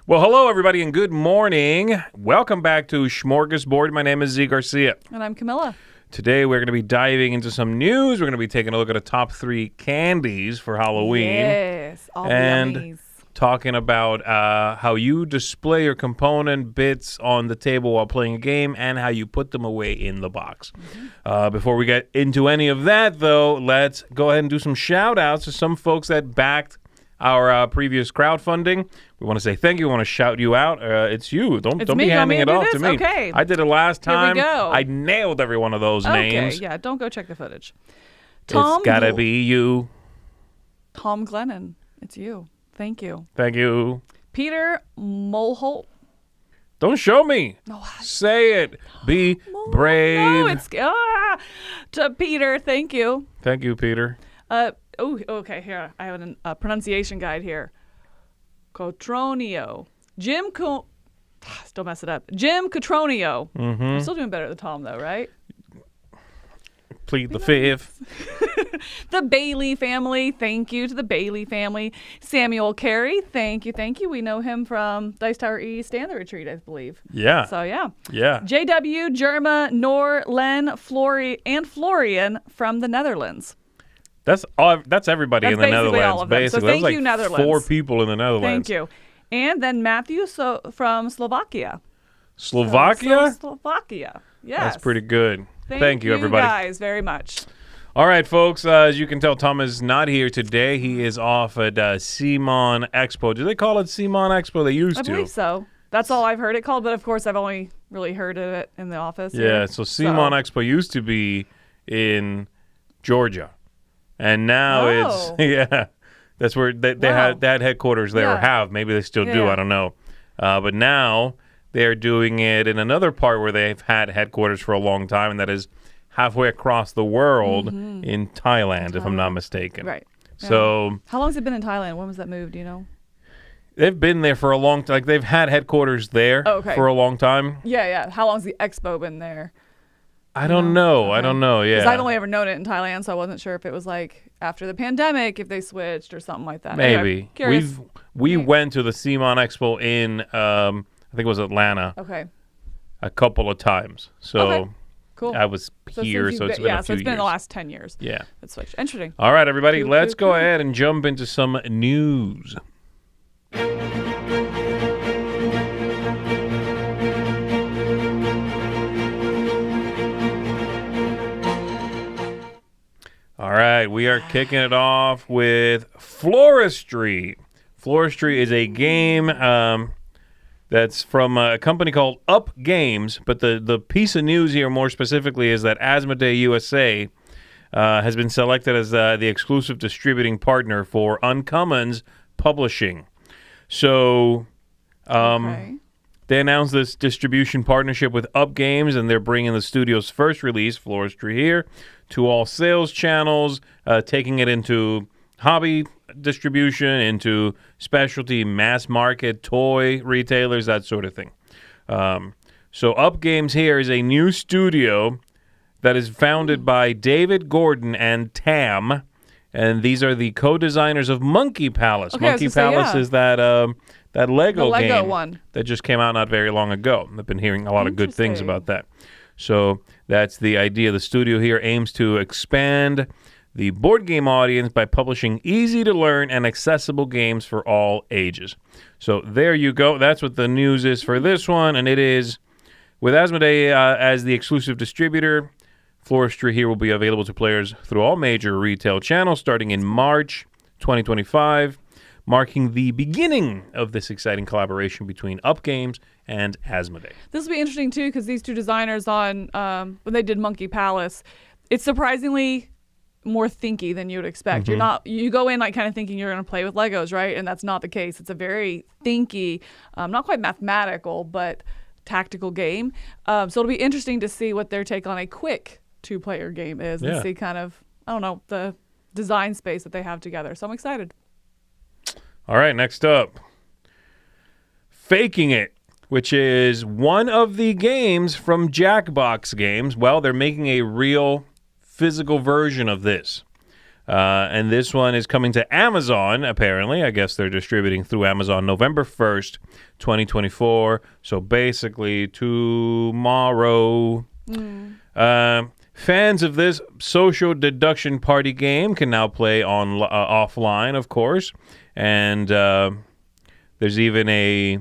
Well, hello, everybody, and good morning. Welcome back to Smorgasbord. My name is Z Garcia. And I'm Camilla. Today, we're going to be diving into some news. We're going to be taking a look at the top 3 candies for Halloween. Yes, all and the yummies. Talking about how you display your component bits on the table while playing a game and how you put them away in the box. Before we get into any of that, though, let's go ahead and do some shout-outs to some folks that backed our previous crowdfunding. We want to say thank you. We want to shout you out. It's you. Don't be handing it off to me. Okay. I did it last time. Here we go. I nailed every one of those names. Okay, yeah, don't go check the footage. It's gotta be you. Tom Glennon, it's you. Thank you. Thank you. Peter Mulholt. Don't show me. No, say it. Be brave. No, it's to Peter. Thank you. Thank you, Peter. Okay. Here I have a pronunciation guide here. Cotronio. Still mess it up. Jim Cotronio. I'm still doing better at the Tom though, right? Plead the fifth. The Bailey family. Thank you to the Bailey family. Samuel Carey. Thank you. We know him from Dice Tower East and the Retreat, I believe. Yeah. So yeah. Yeah. JW, Germa, Nor, Len, and Florian from the Netherlands. That's everybody in the Netherlands. All of them. Basically, So thank that's you, like Netherlands. 4 people in the Netherlands. Thank you. And then Matthew from Slovakia. Slovakia? Slovakia. Yes. That's pretty good. Thank you, everybody. Guys, very much. All right, folks. As you can tell, Tom is not here today. He is off at Simon Expo. Do they call it Simon Expo? They used to. I believe so. That's all I've heard it called, but of course I've only really heard of it in the office. Yeah, here. so Simon Expo used to be in Georgia. And now it's, that's where they had headquarters there, or have. Maybe they still do. I don't know. But now they're doing it in another part where they've had headquarters for a long time, and that is halfway across the world in Thailand, if I'm not mistaken. Right. So how long has it been in Thailand? When was that moved? Do you know? They've been there for a long time. Like, they've had headquarters there for a long time. Yeah. How long's the expo been there? I don't know. Okay. I don't know. Yeah. Because I've only ever known it in Thailand, so I wasn't sure if it was like after the pandemic, if they switched or something like that. Maybe. Anyway, we went to the Simon Expo in I think it was Atlanta. Okay. A couple of times. So cool. I was here, so it's been a few years. So it's been the last 10 years. Yeah. It switched. Interesting. All right, everybody, let's go ahead and jump into some news. All right, we are kicking it off with Floristry. Floristry is a game that's from a company called Up Games, but the piece of news here more specifically is that Asmodee USA has been selected as the exclusive distributing partner for Uncommons Publishing. So they announced this distribution partnership with Up Games, and they're bringing the studio's first release, Floristry here, to all sales channels, taking it into hobby distribution, into specialty mass market toy retailers, that sort of thing. So Up Games here is a new studio that is founded by David Gordon and Tam, and these are the co-designers of Monkey Palace. Okay, Monkey Palace is that Lego game one that just came out not very long ago. I've been hearing a lot of good things about that. So that's the idea. The studio here aims to expand the board game audience by publishing easy-to-learn and accessible games for all ages. So there you go. That's what the news is for this one, and it is with Asmodee as the exclusive distributor. Floristry here will be available to players through all major retail channels starting in March 2025, marking the beginning of this exciting collaboration between Up Games and Asmodee. This will be interesting, too, because these two designers on when they did Monkey Palace, it's surprisingly more thinky than you would expect. You go in like kind of thinking you're going to play with Legos, right? And that's not the case. It's a very thinky, not quite mathematical, but tactical game. So it'll be interesting to see what their take on a quick 2-player game is and see kind of, I don't know, the design space that they have together. So I'm excited. All right, next up, Faking It, which is one of the games from Jackbox Games. Well, they're making a real physical version of this. And this one is coming to Amazon, apparently. I guess they're distributing through Amazon November 1st, 2024. So basically tomorrow. Fans of this social deduction party game can now play on offline, of course. And there's even a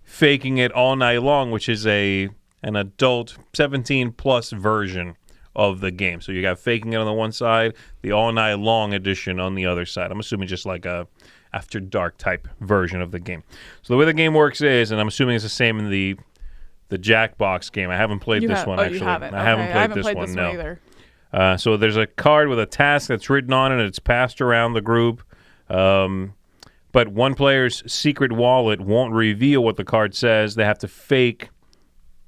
Faking It All Night Long, which is an adult 17-plus version of the game. So you got Faking It on the one side, the All Night Long edition on the other side. I'm assuming just like a After Dark type version of the game. So the way the game works is, and I'm assuming it's the same in the Jackbox game. I haven't played this one, actually. You haven't. I haven't played this one, no. Either. So there's a card with a task that's written on it, and it's passed around the group. But one player's secret wallet won't reveal what the card says. They have to fake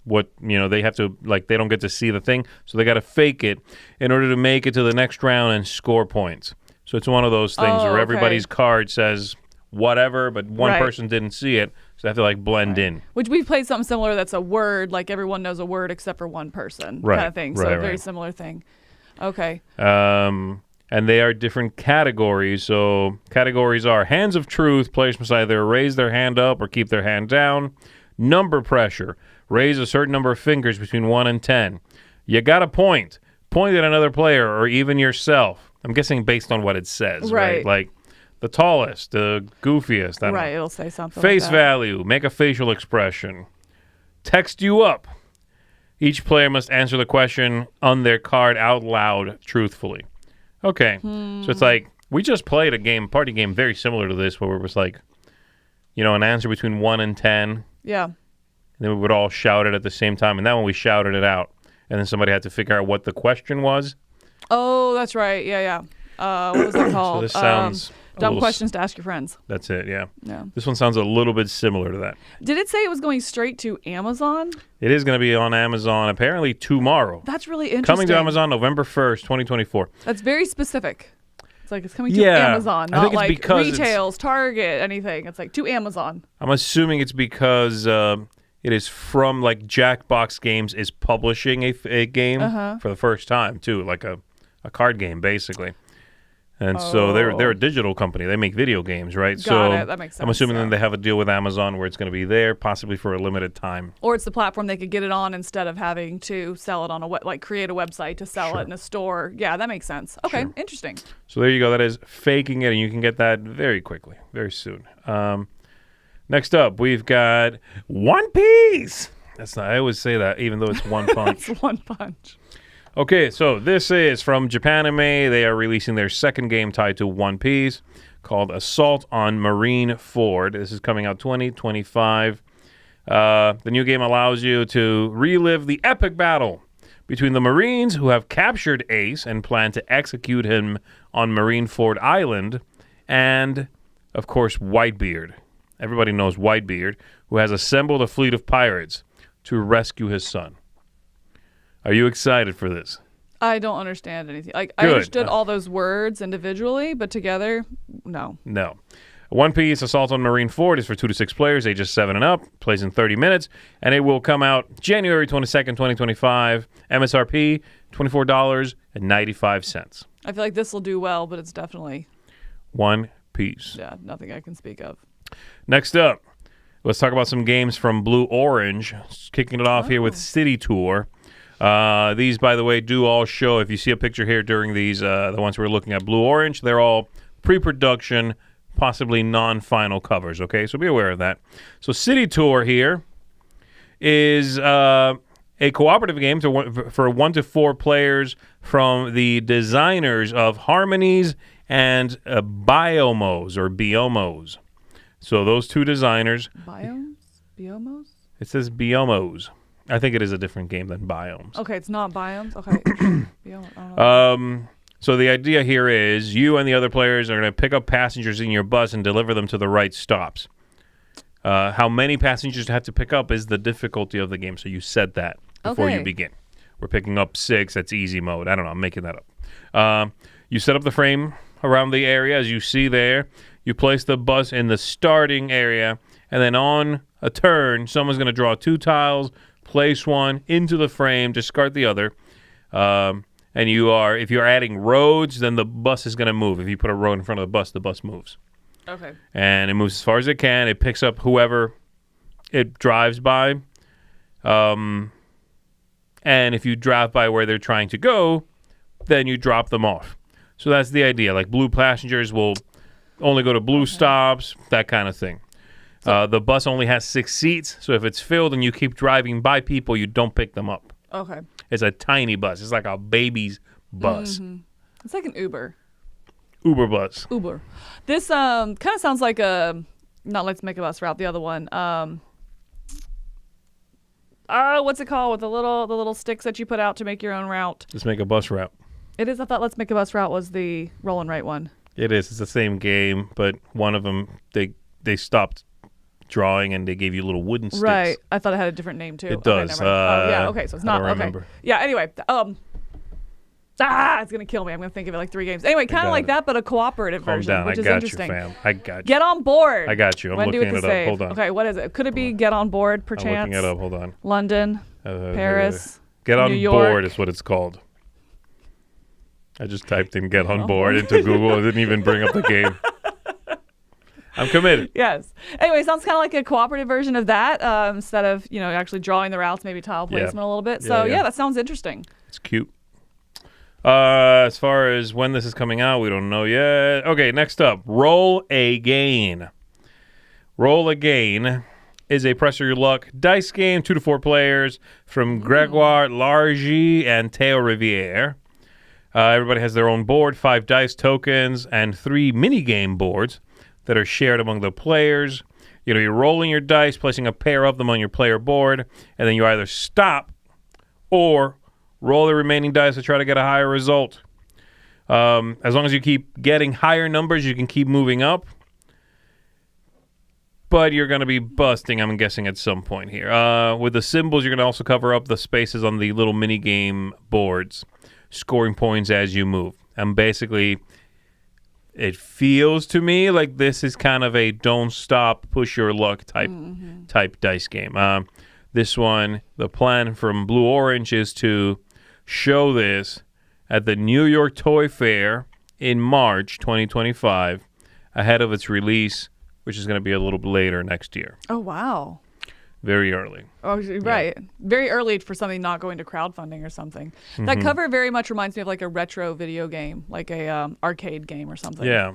what, they have to, they don't get to see the thing, so they got to fake it in order to make it to the next round and score points. So it's one of those things where everybody's card says whatever, but one person didn't see it, so they have to blend in. Which we've played something similar that's a word, like everyone knows a word except for one person, kind of thing. So a very similar thing. Okay. And they are different categories. So categories are hands of truth. Players must either raise their hand up or keep their hand down. Number pressure. Raise a certain number of fingers between 1 and 10. You got a point. Point at another player or even yourself. I'm guessing based on what it says, right? Like the tallest, the goofiest. I don't know. It'll say something Face like that. value. Make a facial expression. Text you up. Each player must answer the question on their card out loud truthfully. Okay. So it's like we just played a party game very similar to this where it was an answer between 1 and 10. Yeah. And then we would all shout it at the same time. And that one we shouted it out. And then somebody had to figure out what the question was. Oh, that's right. Yeah. What was that called? So this sounds dumb questions to ask your friends. That's it, yeah. Yeah. This one sounds a little bit similar to that. Did it say it was going straight to Amazon? It is going to be on Amazon apparently tomorrow. That's really interesting. Coming to Amazon November 1st, 2024. That's very specific. It's it's coming to Amazon, not because retails, Target, anything. It's to Amazon. I'm assuming it's because it is from Jackbox Games is publishing a game for the first time too, like a card game basically. And so they're a digital company. They make video games, right? Got it. That makes sense. I'm assuming then they have a deal with Amazon where it's going to be there, possibly for a limited time. Or it's the platform they could get it on instead of having to sell it on create a website to sell it in a store. Yeah, that makes sense. Okay, interesting. So there you go. That is Faking It, and you can get that very quickly, very soon. Next up, we've got One Piece. I always say that, even though it's One Punch. It's One Punch. Okay, so this is from Japanime. They are releasing their second game tied to One Piece called Assault on Marine Ford. This is coming out 2025. The new game allows you to relive the epic battle between the Marines who have captured Ace and plan to execute him on Marineford Island and, of course, Whitebeard. Everybody knows Whitebeard, who has assembled a fleet of pirates to rescue his son. Are you excited for this? I don't understand anything. I understood all those words individually, but together, no. No. One Piece Assault on Marineford is for 2 to 6 players, ages 7 and up, plays in 30 minutes, and it will come out January 22nd, 2025. MSRP, $24.95. I feel like this will do well, but it's definitely One Piece. Yeah, nothing I can speak of. Next up, let's talk about some games from Blue Orange. Kicking it off here with City Tour. These, by the way, do all show, if you see a picture here during these, the ones we're looking at, Blue Orange, they're all pre-production, possibly non-final covers, okay? So be aware of that. So City Tour here is a cooperative game for 1 to 4 players from the designers of Harmonies and Biomos. So those two designers. Biomos? It says Biomos. I think it is a different game than Biomes. Okay, it's not Biomes? Okay. So the idea here is you and the other players are going to pick up passengers in your bus and deliver them to the right stops. How many passengers you have to pick up is the difficulty of the game, so you set that before you begin. We're picking up 6. That's easy mode. I don't know. I'm making that up. You set up the frame around the area, as you see there. You place the bus in the starting area, and then on a turn, someone's going to draw 2 tiles, place one into the frame, discard the other, and And if you're adding roads, then the bus is going to move. If you put a road in front of the bus moves. Okay. And it moves as far as it can. It picks up whoever it drives by. And if you drive by where they're trying to go, then you drop them off. So that's the idea. Like blue passengers will only go to blue stops, that kind of thing. The bus only has 6 seats, so if it's filled and you keep driving by people, you don't pick them up. Okay. It's a tiny bus. It's like a baby's bus. Mm-hmm. It's like an Uber. Uber bus. Uber. This kind of sounds like a, not Let's Make a Bus Route, the other one. What's it called with the little sticks that you put out to make your own route? Let's Make a Bus Route. It is. I thought Let's Make a Bus Route was the roll and write one. It is. It's the same game, but one of them they stopped drawing and they gave you little wooden sticks. Right. I thought it had a different name too. It does. Okay, yeah. Okay. So it's not. I don't remember. Okay. Yeah. Anyway. It's gonna kill me. I'm gonna think of it like 3 games. Anyway, kind of like that, but a cooperative Calm version, down. which I is got interesting. you, fam. I got you. Get on board. I got you. I'm looking it up. Hold on. Okay. What is it? Could it be Get on Board? Perchance. I'm looking it up. Hold on. London, Paris, Get on New York. board is what it's called. I just typed in Get on Board into Google. It didn't even bring up the game. I'm committed. Yes. Anyway, sounds kind of like a cooperative version of that instead of, actually drawing the routes, maybe tile placement a little bit. So, yeah, that sounds interesting. It's cute. As far as when this is coming out, we don't know yet. Okay, next up, Roll Again. Roll Again is a press your luck dice game, 2 to 4 players, from Gregoire Largy and Theo Riviere. Everybody has their own board, 5 dice tokens, and 3 mini-game boards that are shared among the players. You're rolling your dice, placing a pair of them on your player board, and then you either stop or roll the remaining dice to try to get a higher result. As long as you keep getting higher numbers, you can keep moving up. But you're going to be busting, I'm guessing, at some point here. With the symbols, you're going to also cover up the spaces on the little mini-game boards, scoring points as you move. And basically, it feels to me like this is kind of a don't stop, push your luck type dice game. This one, the plan from Blue Orange is to show this at the New York Toy Fair in March 2025, ahead of its release, which is going to be a little bit later next year. Oh, wow. Very early. Oh, right. Yeah. Very early for something not going to crowdfunding or something. Mm-hmm. That cover very much reminds me of like a retro video game, like a arcade game or something. Yeah.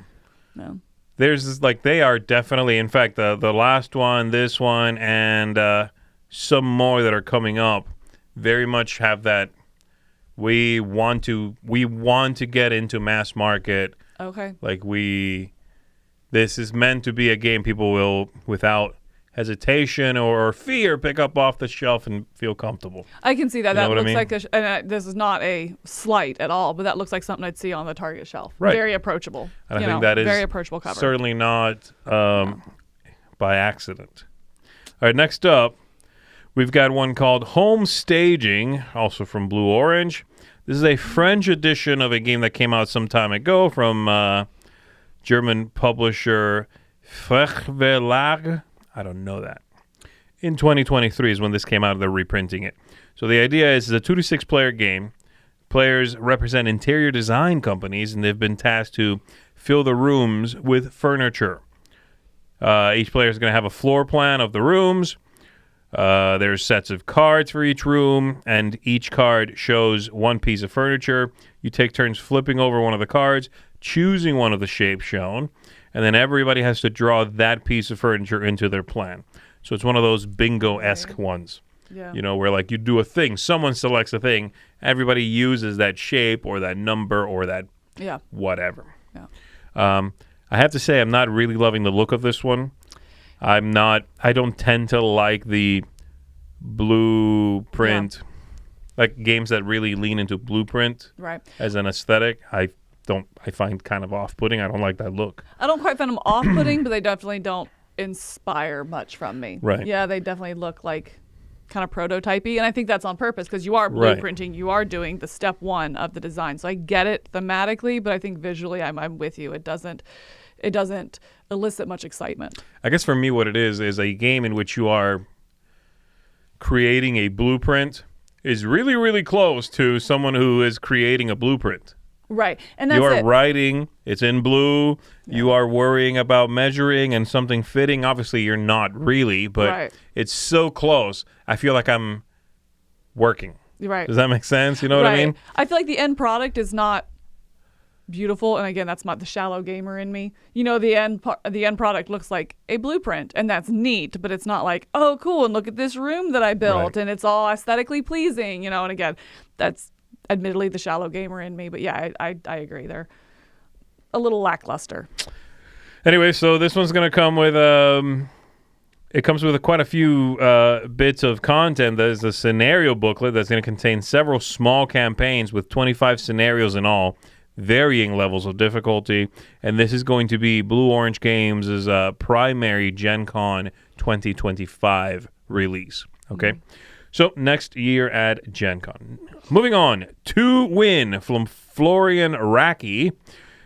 No. There's this, like, they are definitely, in fact, the last one, this one, and some more that are coming up very much have that we want to get into mass market. Okay. Like this is meant to be a game people will, without hesitation or fear, pick up off the shelf and feel comfortable. I can see that. That looks like this is not a slight at all, but that looks like something I'd see on the Target shelf. Very Very approachable. And I think that is very approachable cover. Certainly not by accident. All right, next up, we've got one called Home Staging, also from Blue Orange. This is a French edition of a game that came out some time ago from German publisher Verlag. I don't know that. In 2023 is when this came out. They're reprinting it. So the idea is it's a 2 to 6 player game. Players represent interior design companies, and they've been tasked to fill the rooms with furniture. Each player is going to have a floor plan of the rooms. There's sets of cards for each room, and each card shows one piece of furniture. You take turns flipping over one of the cards, choosing one of the shapes shown, and then everybody has to draw that piece of furniture into their plan. So it's one of those bingo-esque ones. Yeah. Where like you do a thing, someone selects a thing, everybody uses that shape or that number or that whatever. Yeah. I have to say I'm not really loving the look of this one. I don't tend to like the blueprint, like games that really lean into blueprint as an aesthetic. I find kind of off-putting. I don't like that look. I don't quite find them off-putting, but they definitely don't inspire much from me. Right. Yeah, they definitely look like kind of prototypey, and I think that's on purpose because you are blueprinting. You are doing the step 1 of the design. So I get it thematically, but I think visually I'm with you. It doesn't elicit much excitement. I guess for me what it is a game in which you are creating a blueprint is really, really close to someone who is creating a blueprint. Right. And that's You are it. writing, it's in blue, you are worrying about measuring and something fitting. Obviously, you're not really, but Right. it's so close. I feel like I'm working. Right. Does that make sense? You know what I mean? I feel like the end product is not beautiful, and again, that's not the shallow gamer in me. The end product looks like a blueprint, and that's neat, but it's not like, oh, cool, and look at this room that I built, Right. and it's all aesthetically pleasing, and again, that's admittedly the shallow gamer in me, but yeah, I agree. They're a little lackluster. Anyway, so this one's going to come with it comes with quite a few bits of content. There's a scenario booklet that's going to contain several small campaigns with 25 scenarios in all, varying levels of difficulty. And this is going to be Blue Orange Games' primary Gen Con 2025 release. Okay? So, next year at Gen Con. Moving on, To Win from Florian Racki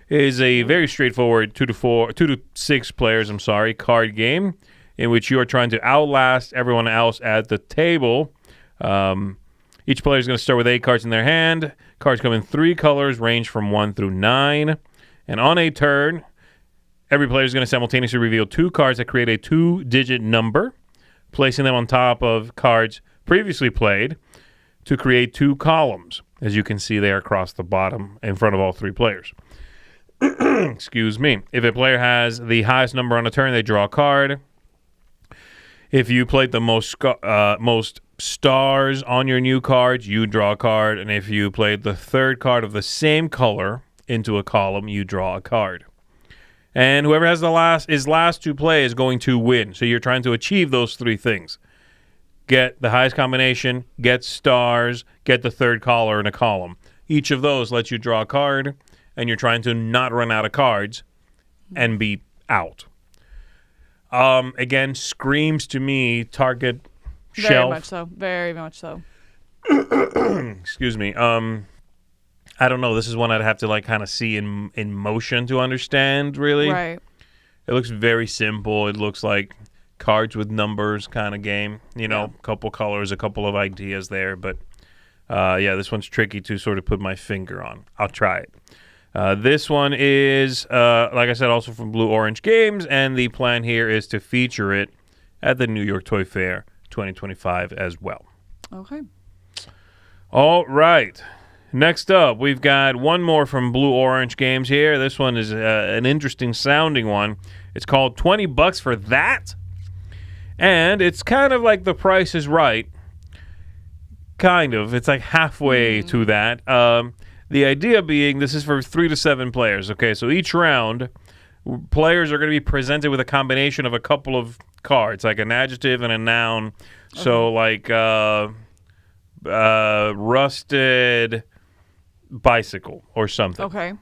is a very straightforward 2 to 6 players, card game in which you are trying to outlast everyone else at the table. Each player is going to start with 8 cards in their hand. Cards come in 3 colors, range from 1 through 9. And on a turn, every player is going to simultaneously reveal 2 cards that create a 2-digit number, placing them on top of cards previously played to create 2 columns. As you can see there across the bottom in front of all 3 players. Excuse me. If a player has the highest number on a turn, they draw a card. If you played the most stars on your new cards, you draw a card. And if you played the 3rd card of the same color into a column, you draw a card. And whoever has the last to play is going to win. So you're trying to achieve those 3 things. Get the highest combination, get stars, get the 3rd color in a column. Each of those lets you draw a card, and you're trying to not run out of cards and be out. Again, screams to me target Very shelf. much so. Very much so. Excuse me. I don't know. This is one I'd have to kind of see in motion to understand, really. Right. It looks very simple. It looks like cards with numbers kind of game. A couple colors, a couple of ideas there. But, this one's tricky to sort of put my finger on. I'll try it. This one is, like I said, also from Blue Orange Games, and the plan here is to feature it at the New York Toy Fair 2025 as well. Okay. All right. Next up, we've got one more from Blue Orange Games here. This one is an interesting sounding one. It's called $20 for That. And it's kind of like The Price is Right. Kind of. It's like halfway to that. The idea being this is for 3 to 7 players. Okay, so each round, players are going to be presented with a combination of a couple of cards, like an adjective and a noun. Okay. So like rusted bicycle or something. Okay.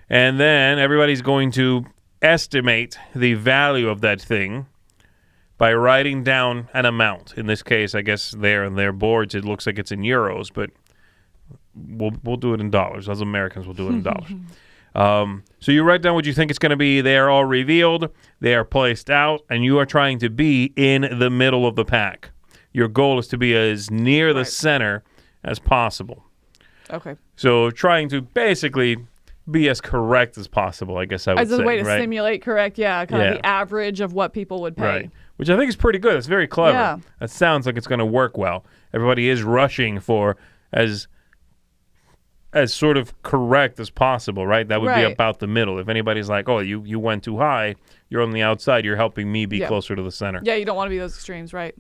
And then everybody's going to estimate the value of that thing by writing down an amount. In this case, I guess there on their boards, it looks like it's in euros, but we'll do it in dollars. As Americans, we'll do it in dollars. So you write down what you think it's going to be. They are all revealed. They are placed out, and you are trying to be in the middle of the pack. Your goal is to be as near the center as possible. Okay. So trying to basically be as correct as possible, I guess I would say. As a way to right? simulate correct, kind of the average of what people would pay. Right. Which I think is pretty good. It's very clever. Yeah. That sounds like it's going to work well. Everybody is rushing for as sort of correct as possible, right? That would be about the middle. If anybody's like, oh, you went too high, you're on the outside, you're helping me be closer to the center. Yeah, you don't want to be those extremes, right?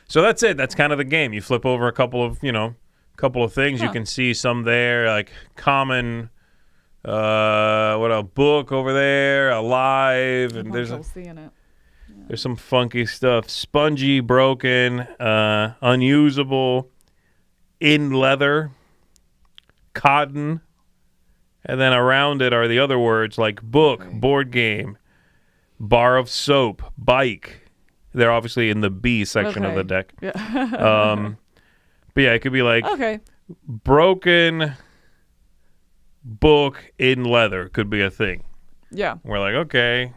So that's it. That's kind of the game. You flip over a couple of things. You can see some there, like common, a book over there, alive, and there's seeing it. There's some funky stuff. Spongy, broken, unusable, in leather, cotton, and then around it are the other words like book, board game, bar of soap, bike. They're obviously in the B section of the deck. Yeah. But yeah, it could be like broken book in leather could be a thing. Yeah. We're like, okay,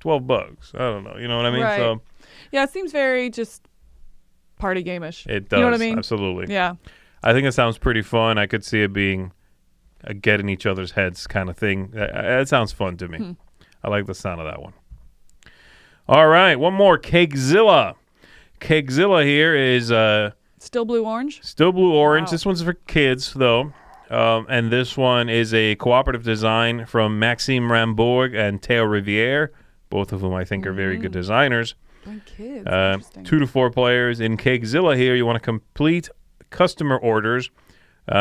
$12. I don't know. You know what I mean? Right. So yeah, it seems very just party game-ish. It does. You know what I mean? Absolutely. Yeah. I think it sounds pretty fun. I could see it being a get in each other's heads kind of thing. That sounds fun to me. I like the sound of that one. All right, one more. Cakezilla. Cakezilla here is Still blue-orange? still blue-orange. Wow. This one's for kids, though. And this one is a cooperative design from Maxime Rambourg and Théo Rivière, both of whom I think are very good designers. Like kids. Interesting. 2 to 4 players. In Cakezilla here, you want to complete customer orders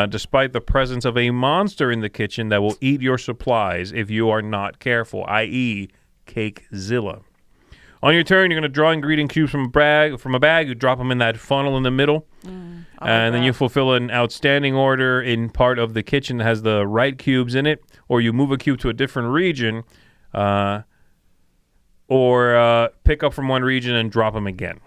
despite the presence of a monster in the kitchen that will eat your supplies if you are not careful, i.e. Cakezilla. On your turn, you're going to draw ingredient cubes from a bag. You drop them in that funnel in the middle. And then you fulfill an outstanding order in part of the kitchen that has the right cubes in it, or you move a cube to a different region, or pick up from one region and drop them again.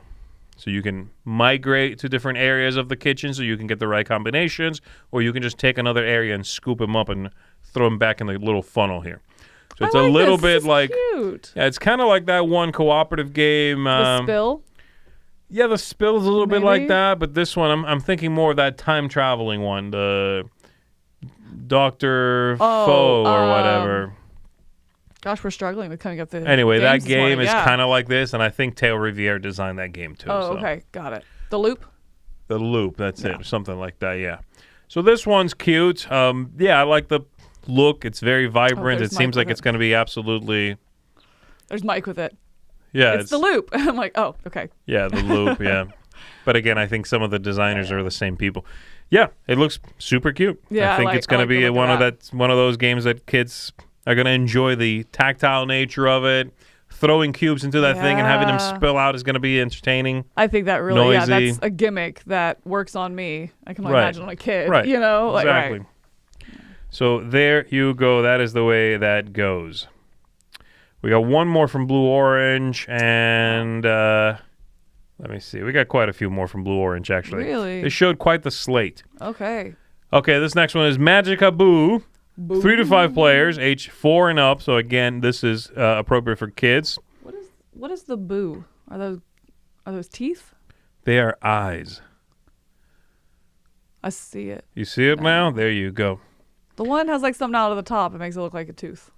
So you can migrate to different areas of the kitchen so you can get the right combinations, or you can just take another area and scoop them up and throw them back in the little funnel here. So it's a little bit like, cute. yeah, it's kind of like that one cooperative game. The Spill? Yeah, the Spill is a little bit like Maybe? that, but this one, I'm thinking more of that time traveling one, the Dr. Foe or whatever. Gosh, we're struggling with coming up with Anyway, that games this game morning. is Yeah. kind of like this, and I think Théo Rivière designed that game too. Oh, so. okay. Got it. The Loop? The Loop, that's it, or something like that, yeah. So this one's cute. Yeah, I like the look. It's very vibrant. there's It seems Mike like with it's going to be absolutely, There's Mike with it. yeah. It's the Loop. I'm like, oh, okay. Yeah, the Loop, yeah. But again, I think some of the designers are the same people. Yeah, it looks super cute. Yeah, I think it's going to be one of those games that kids are going to enjoy the tactile nature of it. Throwing cubes into that thing and having them Yeah. spill out is going to be entertaining. I think that really, yeah, Noisy. that's a gimmick that works on me. I can only Right. imagine on a kid, Right. you know? Like, Exactly. right. So there you go. That is the way that goes. We got one more from Blue Orange, and let me see. We got quite a few more from Blue Orange, actually. Really? They showed quite the slate. Okay. Okay, this next one is Magic-a-Boo. 3 to 5 players, age 4 and up. So again, this is appropriate for kids. What is the boo? Are those teeth? They are eyes. I see it. You see it now? There you go. The one has like something out of the top. It makes it look like a tooth.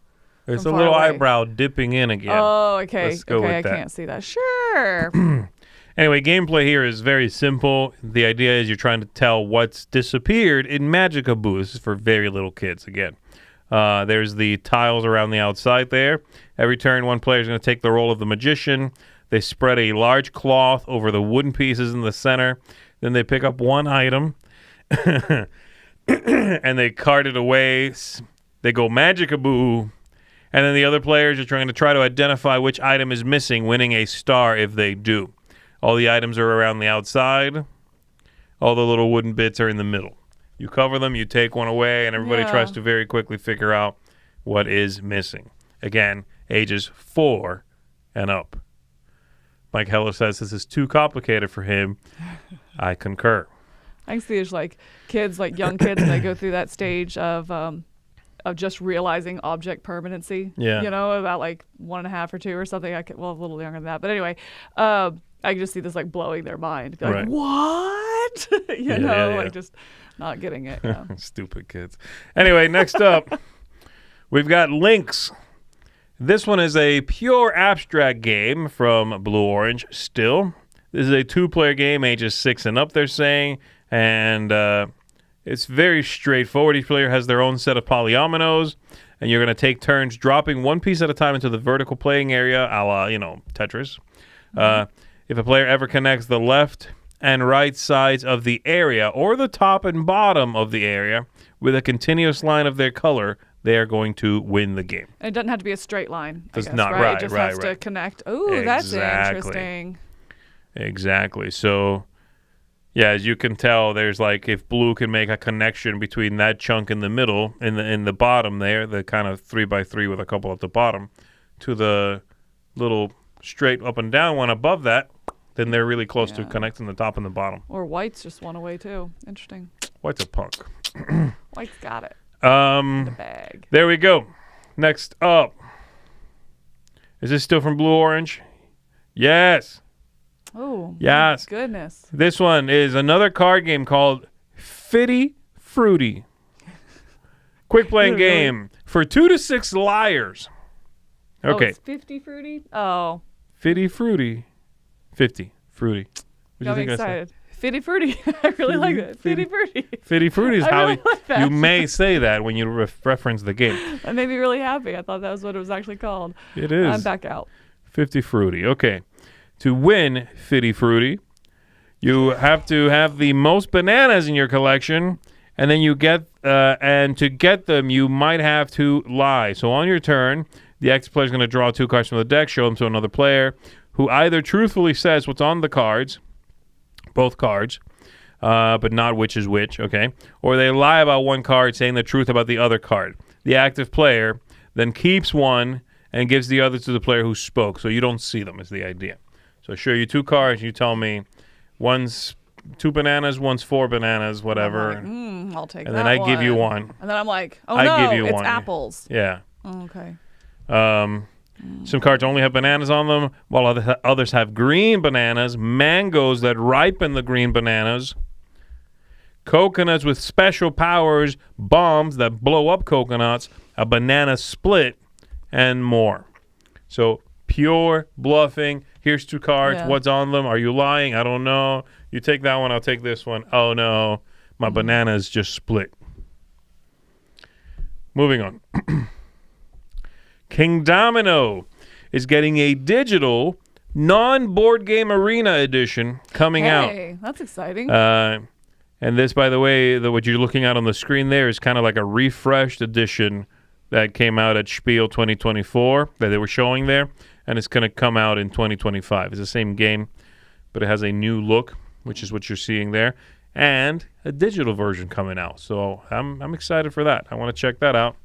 There's a From far little away. eyebrow dipping in again. Oh, okay. Let's go okay, with I that. can't see that. Sure. Anyway, gameplay here is very simple. The idea is you're trying to tell what's disappeared in Magic-a-Boo. This is for very little kids, again. There's the tiles around the outside there. Every turn, one player is going to take the role of the magician. They spread a large cloth over the wooden pieces in the center. Then they pick up one item, and they cart it away. They go Magic-a-Boo. And then the other players are trying to identify which item is missing, winning a star if they do. All the items are around the outside. All the little wooden bits are in the middle. You cover them, you take one away, and everybody tries to very quickly figure out what is missing. Again, ages 4 and up. Mike Heller says this is too complicated for him. I concur. I can see it's like kids, like young kids, and they go through that stage of just realizing object permanency. Yeah. You know, about like 1.5 or 2 or something. A little younger than that. But anyway, I can just see this like blowing their mind. Be like, Right. What? you know, like just not getting it. Yeah. Stupid kids. Anyway, next up, we've got Lynx. This one is a pure abstract game from Blue Orange still. This is a 2-player game, ages 6 and up, they're saying. And it's very straightforward. Each player has their own set of polyominoes. And you're going to take turns dropping one piece at a time into the vertical playing area, a la, Tetris. If a player ever connects the left and right sides of the area or the top and bottom of the area with a continuous line of their color, they are going to win the game. And it doesn't have to be a straight line. Does I guess, not, right? right, It just right, has to right. connect. Oh, that's Exactly. interesting. Exactly. So, yeah, as you can tell, there's like if blue can make a connection between that chunk in the middle, in the bottom there, the kind of 3x3 with a couple at the bottom, to the little straight up and down one above that, then they're really close to connecting the top and the bottom. Or white's just one away too. Interesting. White's a punk. White's got it. The bag. There we go. Next up. Is this still from Blue Orange? Yes. Oh, Yes. my goodness. This one is another card game called Fitty Fruity. Quick playing game for 2 to 6 liars. Okay. Oh, it's 50 fruity? Oh. Fitty Fruity. 50 Fruity. What Got me excited. Fitty fruity. I really like it. Fitty fruity. Fitty Fruity is I how really like that. you may say that when you reference the game. That made me really happy. I thought that was what it was actually called. It is. I'm back out. 50 Fruity. Okay. To win Fitty Fruity, you have to have the most bananas in your collection, and then you get, and to get them, you might have to lie. So on your turn, the active player is going to draw 2 cards from the deck, show them to another player, who either truthfully says what's on the cards, both cards, but not which is which, okay? Or they lie about one card, saying the truth about the other card. The active player then keeps one and gives the other to the player who spoke, so you don't see them is the idea. So I show you 2 cards, you tell me one's 2 bananas, one's 4 bananas, whatever. I'm like, I'll take and that then I one. give you one. And then I'm like, oh I no, give you it's one. apples. Yeah. Oh, okay. Some cards only have bananas on them, while others have green bananas, mangoes that ripen the green bananas, coconuts with special powers, bombs that blow up coconuts, a banana split, and more. So pure bluffing. Here's 2 cards. Yeah. What's on them? Are you lying? I don't know. You take that one. I'll take this one. Oh, no. My banana is just split. Moving on. King Domino is getting a digital non-board game arena edition coming out. Hey, that's exciting. And this, by the way, what you're looking at on the screen there is kind of like a refreshed edition that came out at Spiel 2024 that they were showing there, and it's going to come out in 2025. It's the same game, but it has a new look, which is what you're seeing there, and a digital version coming out. So I'm excited for that. I want to check that out.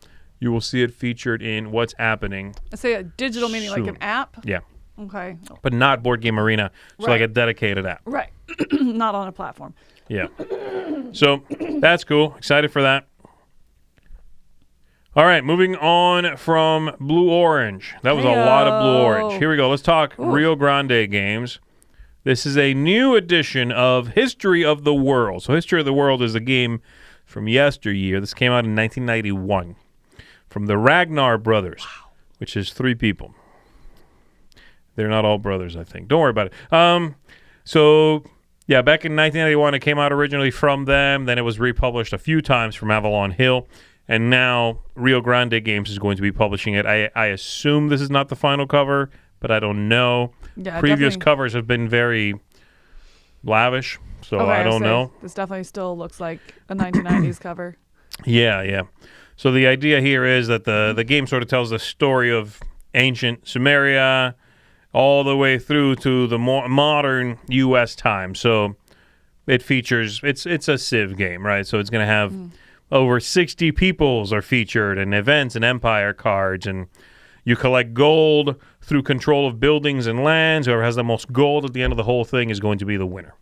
You will see it featured in What's Happening. I say a digital meaning like soon. an app? Yeah. Okay. But not Board Game Arena, so like Right. a dedicated app. Right. Not on a platform. Yeah. So that's cool. Excited for that. All right, moving on from Blue Orange. That was a lot of Blue Orange. Here we go. Let's talk Rio Grande games. This is a new edition of History of the World. So History of the World is a game from yesteryear. This came out in 1991 from the Ragnar brothers, which is 3 people. They're not all brothers, I think. Don't worry about it. So, yeah, back in 1991, it came out originally from them. Then it was republished a few times from Avalon Hill. And now Rio Grande Games is going to be publishing it. I assume this is not the final cover, but I don't know. Yeah, Previous definitely. covers have been very lavish, so Okay, I don't know. This definitely still looks like a 1990s cover. Yeah, yeah. So the idea here is that the game sort of tells the story of ancient Sumeria all the way through to the more modern U.S. time. So it features, it's a Civ game, right? So it's going to have over 60 peoples are featured and events and empire cards, and you collect gold through control of buildings and lands. Whoever has the most gold at the end of the whole thing is going to be the winner.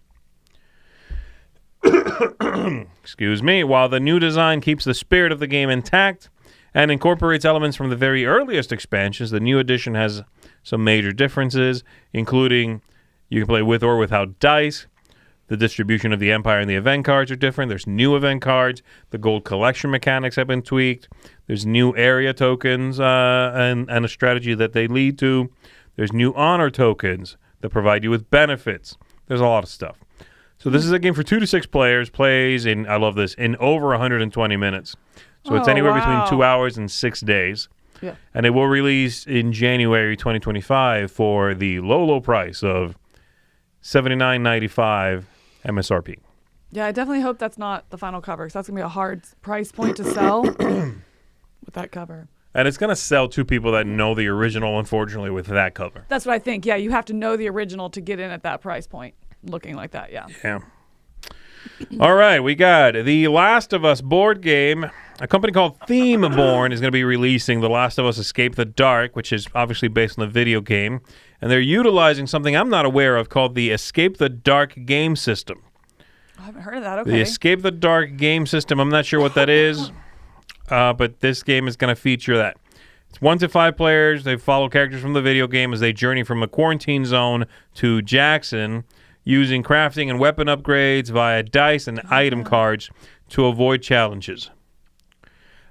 Excuse me. While the new design keeps the spirit of the game intact and incorporates elements from the very earliest expansions, the new edition has some major differences, including you can play with or without dice. The distribution of the Empire and the event cards are different. There's new event cards. The gold collection mechanics have been tweaked. There's new area tokens and a strategy that they lead to. There's new honor tokens that provide you with benefits. There's a lot of stuff. So this is a game for 2 to 6 players, plays in, I love this, in over 120 minutes. So it's anywhere between 2 hours and 6 days. Yeah. And it will release in January 2025 for the low price of $79.95 MSRP. Yeah, I definitely hope that's not the final cover, because that's going to be a hard price point to sell with that cover. And it's going to sell to people that know the original, unfortunately, with that cover. That's what I think. Yeah, you have to know the original to get in at that price point, looking like that, yeah. Yeah. All right, we got The Last of Us board game. A company called Themeborn is going to be releasing The Last of Us Escape the Dark, which is obviously based on the video game. And they're utilizing something I'm not aware of called the Escape the Dark game system. I haven't heard of that. Okay. The Escape the Dark game system, I'm not sure what that is, but this game is going to feature that. It's 1 to 5 players. They follow characters from the video game as they journey from a quarantine zone to Jackson, using crafting and weapon upgrades via dice and item cards to avoid challenges.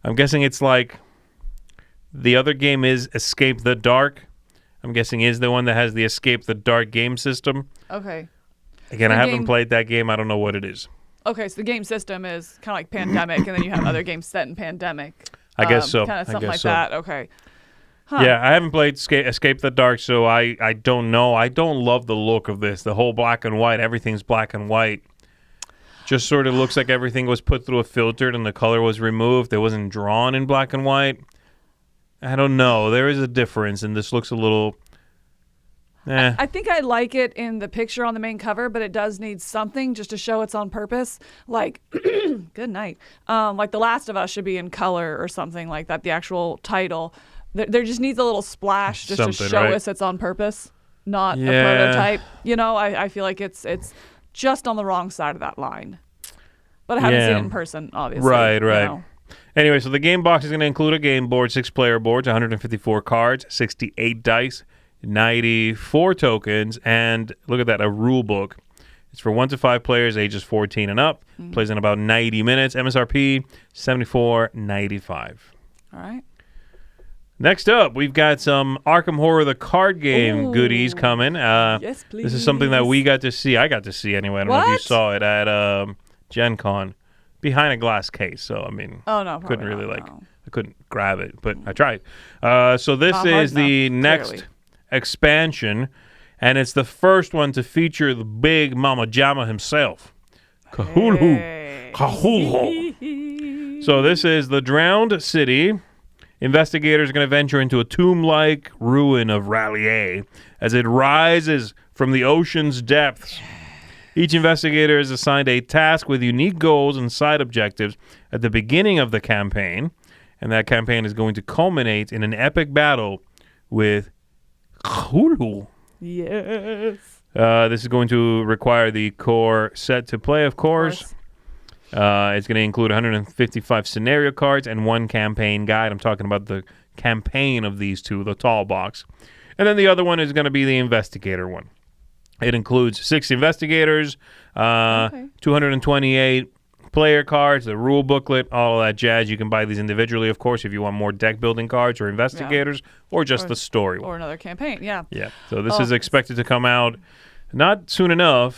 I'm guessing it's like the other game is Escape the Dark. I'm guessing is the one that has the Escape the Dark game system. Okay. Again, I haven't played that game. I don't know what it is. Okay, so the game system is kind of like Pandemic, and then you have other games set in Pandemic. I guess so. Kind of something like so. that. Okay. Huh. Yeah, I haven't played Escape the Dark, so I don't know. I don't love the look of this. The whole black and white, everything's black and white. Just sort of looks like everything was put through a filter and the color was removed. It wasn't drawn in black and white. I don't know. There is a difference, and this looks a little... I think I like it in the picture on the main cover, but it does need something just to show it's on purpose. Like, good night. Like The Last of Us should be in color or something like that, the actual title. There just needs a little splash just to show us it's on purpose, not a prototype. You know, I feel like it's just on the wrong side of that line. But I haven't seen it in person, obviously. Right. You know. Anyway, so the game box is going to include a game board, 6-player boards, 154 cards, 68 dice, 94 tokens, and look at that, a rule book. It's for 1 to 5 players, ages 14 and up. Plays in about 90 minutes. MSRP $74.95. All right. Next up, we've got some Arkham Horror the card game goodies coming. Yes, please. This is something that we got to see. I got to see anyway. I don't know if you saw it at Gen Con. Behind a glass case, so I mean, couldn't really I couldn't grab it, but I tried. So this is the next expansion, and it's the first one to feature the big Mama Jama himself, Cthulhu. Cthulhu. So this is the Drowned City. Investigators are going to venture into a tomb-like ruin of Rallier as it rises from the ocean's depths. Each investigator is assigned a task with unique goals and side objectives at the beginning of the campaign, and that campaign is going to culminate in an epic battle with Cthulhu. Yes. This is going to require the core set to play, of course. It's going to include 155 scenario cards and 1 campaign guide. I'm talking about the campaign of these two, the tall box. And then the other one is going to be the investigator one. It includes 6 investigators, 228 player cards, the rule booklet, all of that jazz. You can buy these individually, of course, if you want more deck building cards or investigators, or just the story one. Or another campaign, yeah. Yeah. So this is expected to come out not soon enough,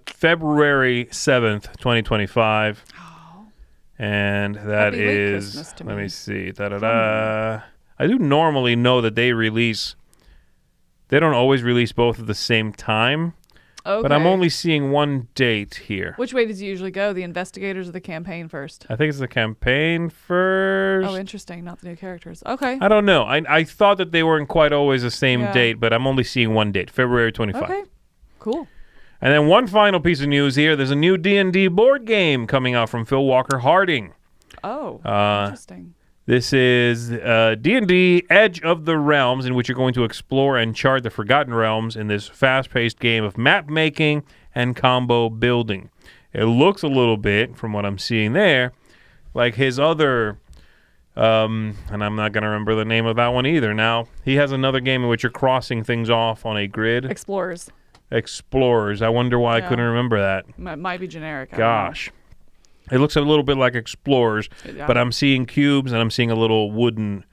February 7th, 2025. Oh. And that is, let me see. I do normally know that they don't always release both at the same time. Okay. But I'm only seeing one date here. Which way does it usually go? The investigators or the campaign first? I think it's the campaign first. Oh, interesting. Not the new characters. Okay. I don't know. I thought that they weren't quite always the same date, but I'm only seeing one date, February 25. Okay. Cool. And then one final piece of news here. There's a new D&D board game coming out from Phil Walker Harding. Oh, interesting. This is D&D Edge of the Realms, in which you're going to explore and chart the Forgotten Realms in this fast-paced game of map making and combo building. It looks a little bit, from what I'm seeing there, like his other, and I'm not going to remember the name of that one either. Now, he has another game in which you're crossing things off on a grid. Explorers. I wonder why I couldn't remember that. Might be generic. Gosh. It looks a little bit like Explorers, but I'm seeing cubes and I'm seeing a little wooden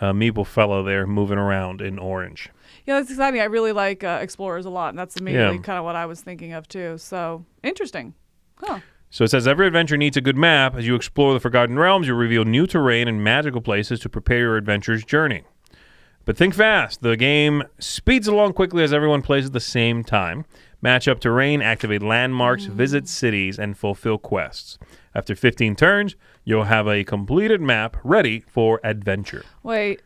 meeple fellow there moving around in orange. Yeah, that's exciting. I really like Explorers a lot, and that's immediately kind of what I was thinking of too. So, interesting. Huh. So it says, every adventure needs a good map. As you explore the Forgotten Realms, you reveal new terrain and magical places to prepare your adventure's journey. But think fast. The game speeds along quickly as everyone plays at the same time. Match up terrain, activate landmarks, visit cities, and fulfill quests. After 15 turns, you'll have a completed map ready for adventure. Wait,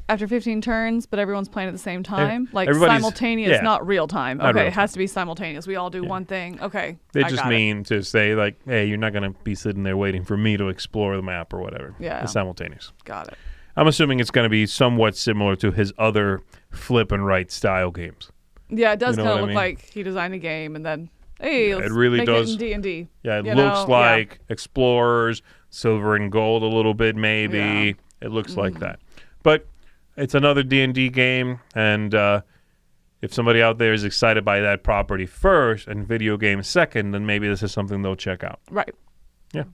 after 15 turns, but everyone's playing at the same time? Like simultaneous, not real time. Not okay, real it has to be simultaneous. We all do one thing. Okay, They just mean to say, like, hey, you're not going to be sitting there waiting for me to explore the map or whatever. Yeah. It's simultaneous. Got it. I'm assuming it's going to be somewhat similar to his other flip and write style games. Yeah, it does kind of look like he designed a game and then, hey, let's it really make does. it in D&D. Yeah, it looks like Explorers, Silver and Gold a little bit maybe. Yeah. It looks like that. But it's another D&D game, and if somebody out there is excited by that property first and video games second, then maybe this is something they'll check out. Right. Yeah.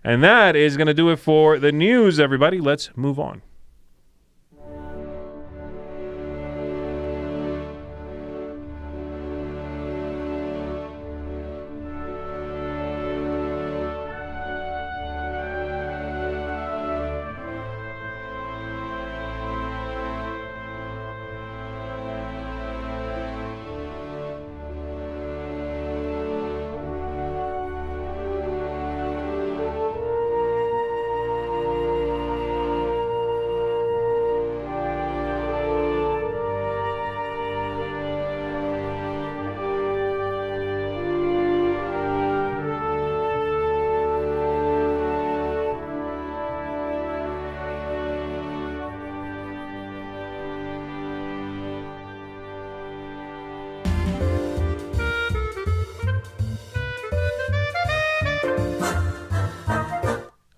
And that is going to do it for the news, everybody. Let's move on.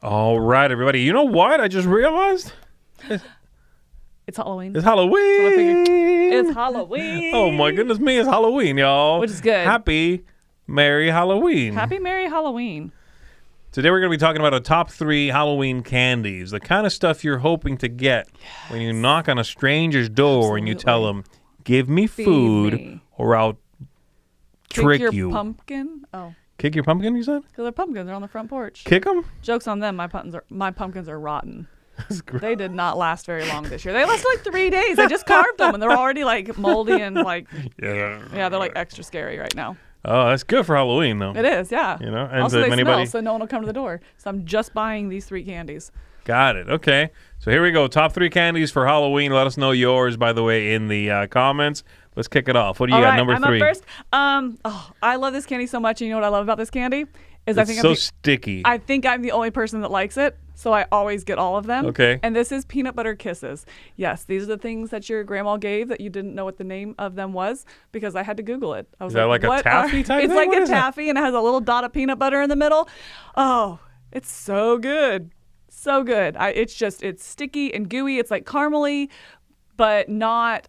All right, everybody. You know what? I just realized It's Halloween. it's Halloween. It's Halloween. Oh my goodness me! It's Halloween, y'all. Which is good. Happy, Merry Halloween. Happy Merry Halloween. Today we're going to be talking about our top 3 Halloween candies, the kind of stuff you're hoping to get when you knock on a stranger's door and you tell them, "Give me food, me. or I'll trick Kick your you." pumpkin. Oh, Kick your pumpkin, you said? because they're pumpkins. They're on the front porch. Kick them? Joke's on them. My pumpkins are rotten. They did not last very long this year. They lasted like 3 days. I just carved them, and they're already like moldy and like Yeah. they're like extra scary right now. Oh, that's good for Halloween, though. It is, yeah. You know, and also, so they anybody... smell, so no one will come to the door. So I'm just buying these 3 candies. Got it. Okay. So here we go. Top 3 candies for Halloween. Let us know yours, by the way, in the comments. Let's kick it off. What do you All got? right, Number I'm 3. up first. I love this candy so much. And you know what I love about this candy? Is It's so sticky. I think I'm the only person that likes it, so I always get all of them. Okay. And this is peanut butter kisses. Yes, these are the things that your grandma gave that you didn't know what the name of them was because I had to Google it. I was Is that like a what taffy type It's thing? like What a is that? taffy, and it has a little dot of peanut butter in the middle. Oh, it's so good. So good. It's sticky and gooey. It's like caramely, but not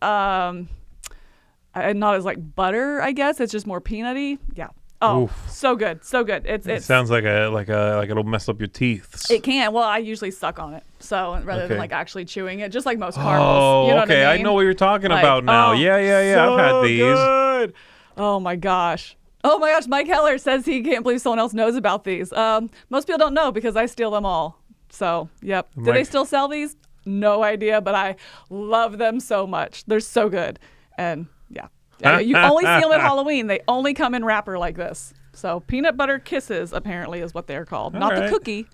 as like butter, I guess. It's just more peanutty. Yeah. Oh, Oof. so good. So good. It It's sounds like it'll mess up your teeth. it can. Well, I usually suck on it, so rather Okay. than like actually chewing it, just like most caramels. Oh, You know okay. what I mean? I know what you're talking Like, about now. oh, Yeah. So I've had these. Good. Oh my gosh. Oh my gosh. Mike Heller says he can't believe someone else knows about these. Most people don't know because I steal them all. So, yep. Do they Mike- still sell these? No idea, but I love them so much. They're so good. And yeah. You only see them at Halloween. They only come in wrapper like this. So peanut butter kisses apparently is what they're called. Not the right. cookie.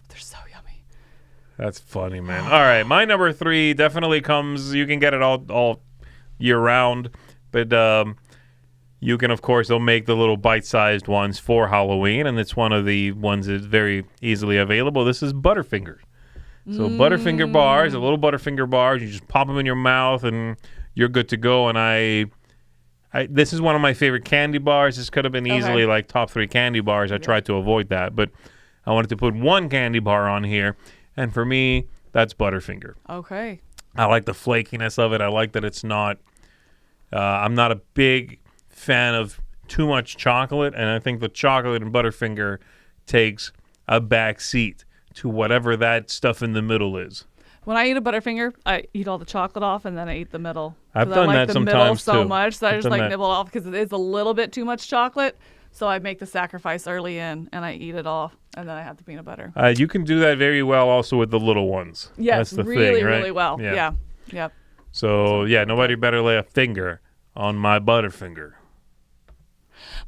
They're so yummy. That's funny, man. All right, my number 3 definitely comes. You can get it all year round, but you can, of course, they'll make the little bite-sized ones for Halloween, and it's one of the ones that's very easily available. This is Butterfingers. So Butterfinger bars, the little Butterfinger bars, you just pop them in your mouth, and you're good to go. And this is one of my favorite candy bars. This could have been easily like top 3 candy bars. I tried to avoid that, but I wanted to put one candy bar on here, and for me, that's Butterfinger. Okay. I like the flakiness of it. I like that it's not. I'm not a big fan of too much chocolate, and I think the chocolate in Butterfinger takes a back seat to whatever that stuff in the middle is. When I eat a Butterfinger, I eat all the chocolate off and then I eat the middle. I've 'Cause done I like that the middle sometimes, so too. much, so I I've just done like that. nibble off because it is a little bit too much chocolate. So I make the sacrifice early in and I eat it off and then I have the peanut butter. You can do that very well also with the little ones. Yes, That's the really, thing, right? really well. Yeah. Yep. So, yeah, nobody better lay a finger on my Butterfinger.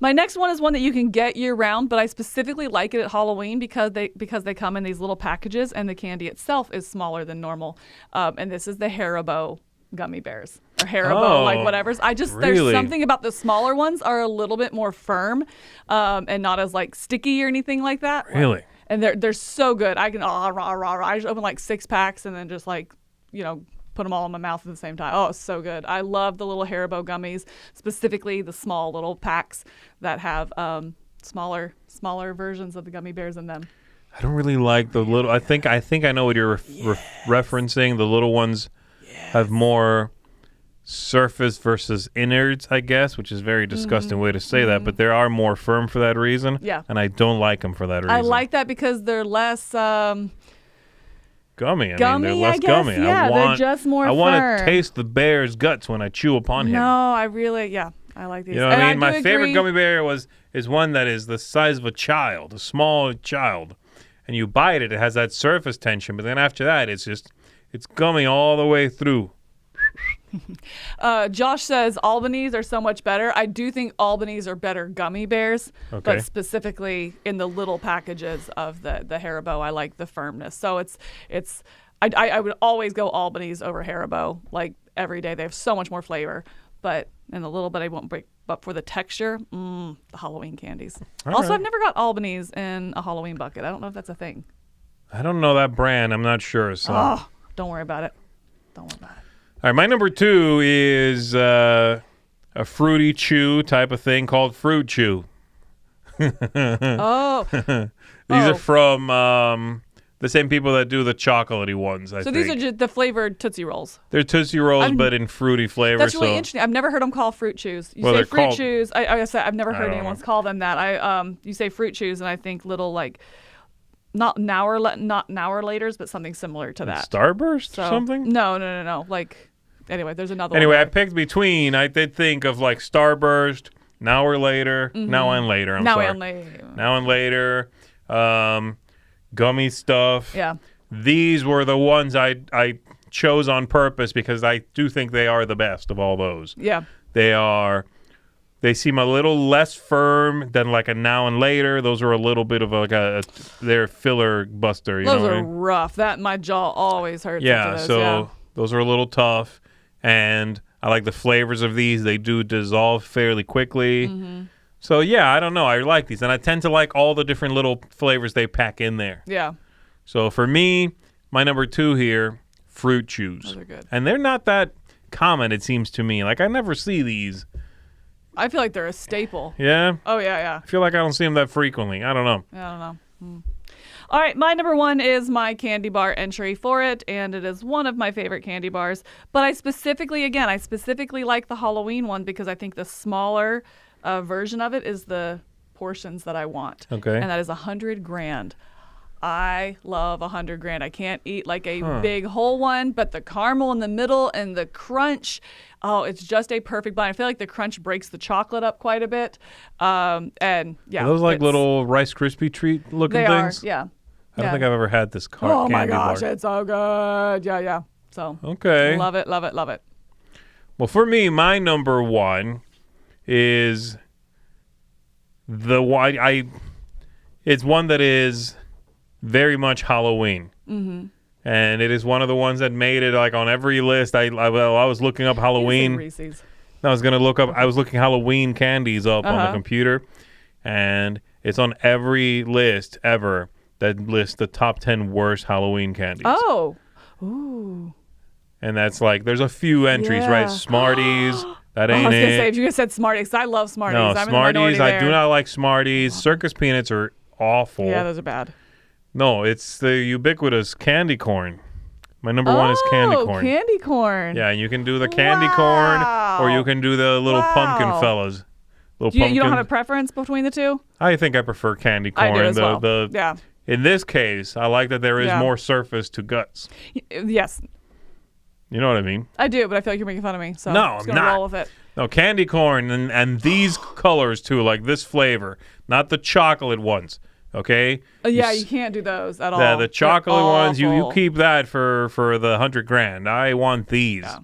My next one is one that you can get year round, but I specifically like it at Halloween because they come in these little packages and the candy itself is smaller than normal. And this is the Haribo gummy bears or Haribo, like whatever's. There's really? something about the smaller ones are a little bit more firm and not as like sticky or anything like that. Really? And they're so good. I can I just open like 6 packs and then just like, put them all in my mouth at the same time. Oh, it's so good. I love the little Haribo gummies, specifically the small little packs that have smaller versions of the gummy bears in them. I don't really like the little. I think I know what you're referencing. The little ones have more surface versus innards, I guess, which is a very disgusting way to say that. But they are more firm for that reason. Yeah. And I don't like them for that reason. I like that because they're less gummy. gummy, they're less I guess. gummy. Yeah, they're just more I firm. want to taste the bear's guts when I chew upon him. No, I really, I like these. You know what And I mean? My do favorite agree- gummy bear is one that is the size of a child, a small child. And you bite it, it has that surface tension, but then after that, it's gummy all the way through. Josh says Albanese are so much better. I do think Albanese are better gummy bears, Okay. but specifically in the little packages of the Haribo, I like the firmness. So I would always go Albanese over Haribo, like every day. They have so much more flavor, but in a little bit I won't break. But for the texture, the Halloween candies. All Also, right. I've never got Albanese in a Halloween bucket. I don't know if that's a thing. I don't know that brand. I'm not sure. So. Oh, don't worry about it. Don't worry about it. All right, my number 2 is a fruity chew type of thing called Fruit Chew. Oh. These are from the same people that do the chocolatey ones, I So think. these are just the flavored Tootsie Rolls. They're Tootsie Rolls, but in fruity flavor. That's really so interesting. I've never heard them call fruit chews. You Well, say they're fruit called- chews. I said I've never heard don't anyone know. call them that. You say fruit chews, and I think little like not Laters, but something similar to that. Starburst So, or something? No. Like anyway, there's another Anyway, I one. picked between. I did think of like Starburst, Now or Later, Now and Later. I'm Now sorry. and later. Now and Later, gummy stuff. Yeah. These were the ones I chose on purpose because I do think they are the best of all those. Yeah. They seem a little less firm than like a Now and Later. Those are a little bit of they're filler buster. You Those know what are I mean? rough. My jaw always hurts. Yeah, after those. so yeah. those are a little tough. And I like the flavors of these. They do dissolve fairly quickly. Mm-hmm. So, yeah, I don't know. I like these. And I tend to like all the different little flavors they pack in there. Yeah. So, for me, my number 2 here, Fruit Chews. Those are good. And they're not that common, it seems to me. Like, I never see these. I feel like they're a staple. Yeah? Oh yeah. I feel like I don't see them that frequently. I don't know. I don't know. All right, my number 1 is my candy bar entry for it, and it is one of my favorite candy bars. But I specifically like the Halloween one because I think the smaller version of it is the portions that I want. Okay. And that is 100 grand. I love 100 grand. I can't eat like a big whole one, but the caramel in the middle and the crunch, it's just a perfect blend. I feel like the crunch breaks the chocolate up quite a bit. And yeah. Are those like it's- little Rice Krispie treat looking They things? are, yeah. I don't think I've ever had this Oh candy my gosh, bar. it's so good. Yeah. So Okay. love it. Well, for me, my number 1 is the one it's one that is very much Halloween. Mm-hmm. And it is one of the ones that made it like on every list. I was looking up Halloween. Reese's. I was looking Halloween candies up on the computer, and it's on every list ever that lists the top 10 worst Halloween candies. Oh. Ooh. And that's like, there's a few entries, Yeah. right? Smarties, that I ain't was going to it. say, if you said Smarties, I love Smarties. No, I'm in the minority Smarties, I there. do not like Smarties. Circus Peanuts are awful. Yeah, those are bad. No, it's the ubiquitous candy corn. My number 1 is candy corn. Candy corn. Yeah, and you can do the candy corn, or you can do the little pumpkin Wow. fellas. Little You pumpkin. don't have a preference between the two? I think I prefer candy corn. I do as well. Yeah. In this case, I like that there is Yeah. more surface to guts. Yes, You know what I mean? I do, but I feel like you're making fun of me. So No, I'm just I'm gonna not. roll with it. No, candy corn and these colors too, like this flavor, not the chocolate ones. Okay. Yeah, s- you can't do those at all. The chocolate They're ones, you awful. keep that for the 100 grand. I want these. Yeah.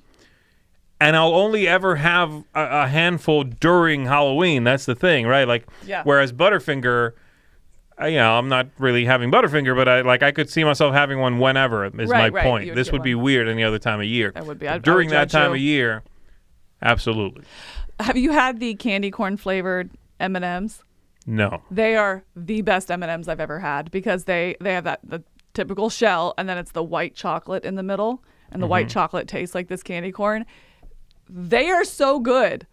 And I'll only ever have a handful during Halloween. That's the thing, right? Like, Yeah. whereas Butterfinger, I'm not really having Butterfinger, but I could see myself having one whenever. Is Right, my right. point. You would This get would be one. weird any other time of year. That would be. But I would during that judge time you. of year, absolutely Have you had the candy corn flavored M&Ms? no. They are the best M&Ms I've ever had because they have the typical shell, and then it's the white chocolate in the middle, and the white chocolate tastes like this candy corn. They are so good.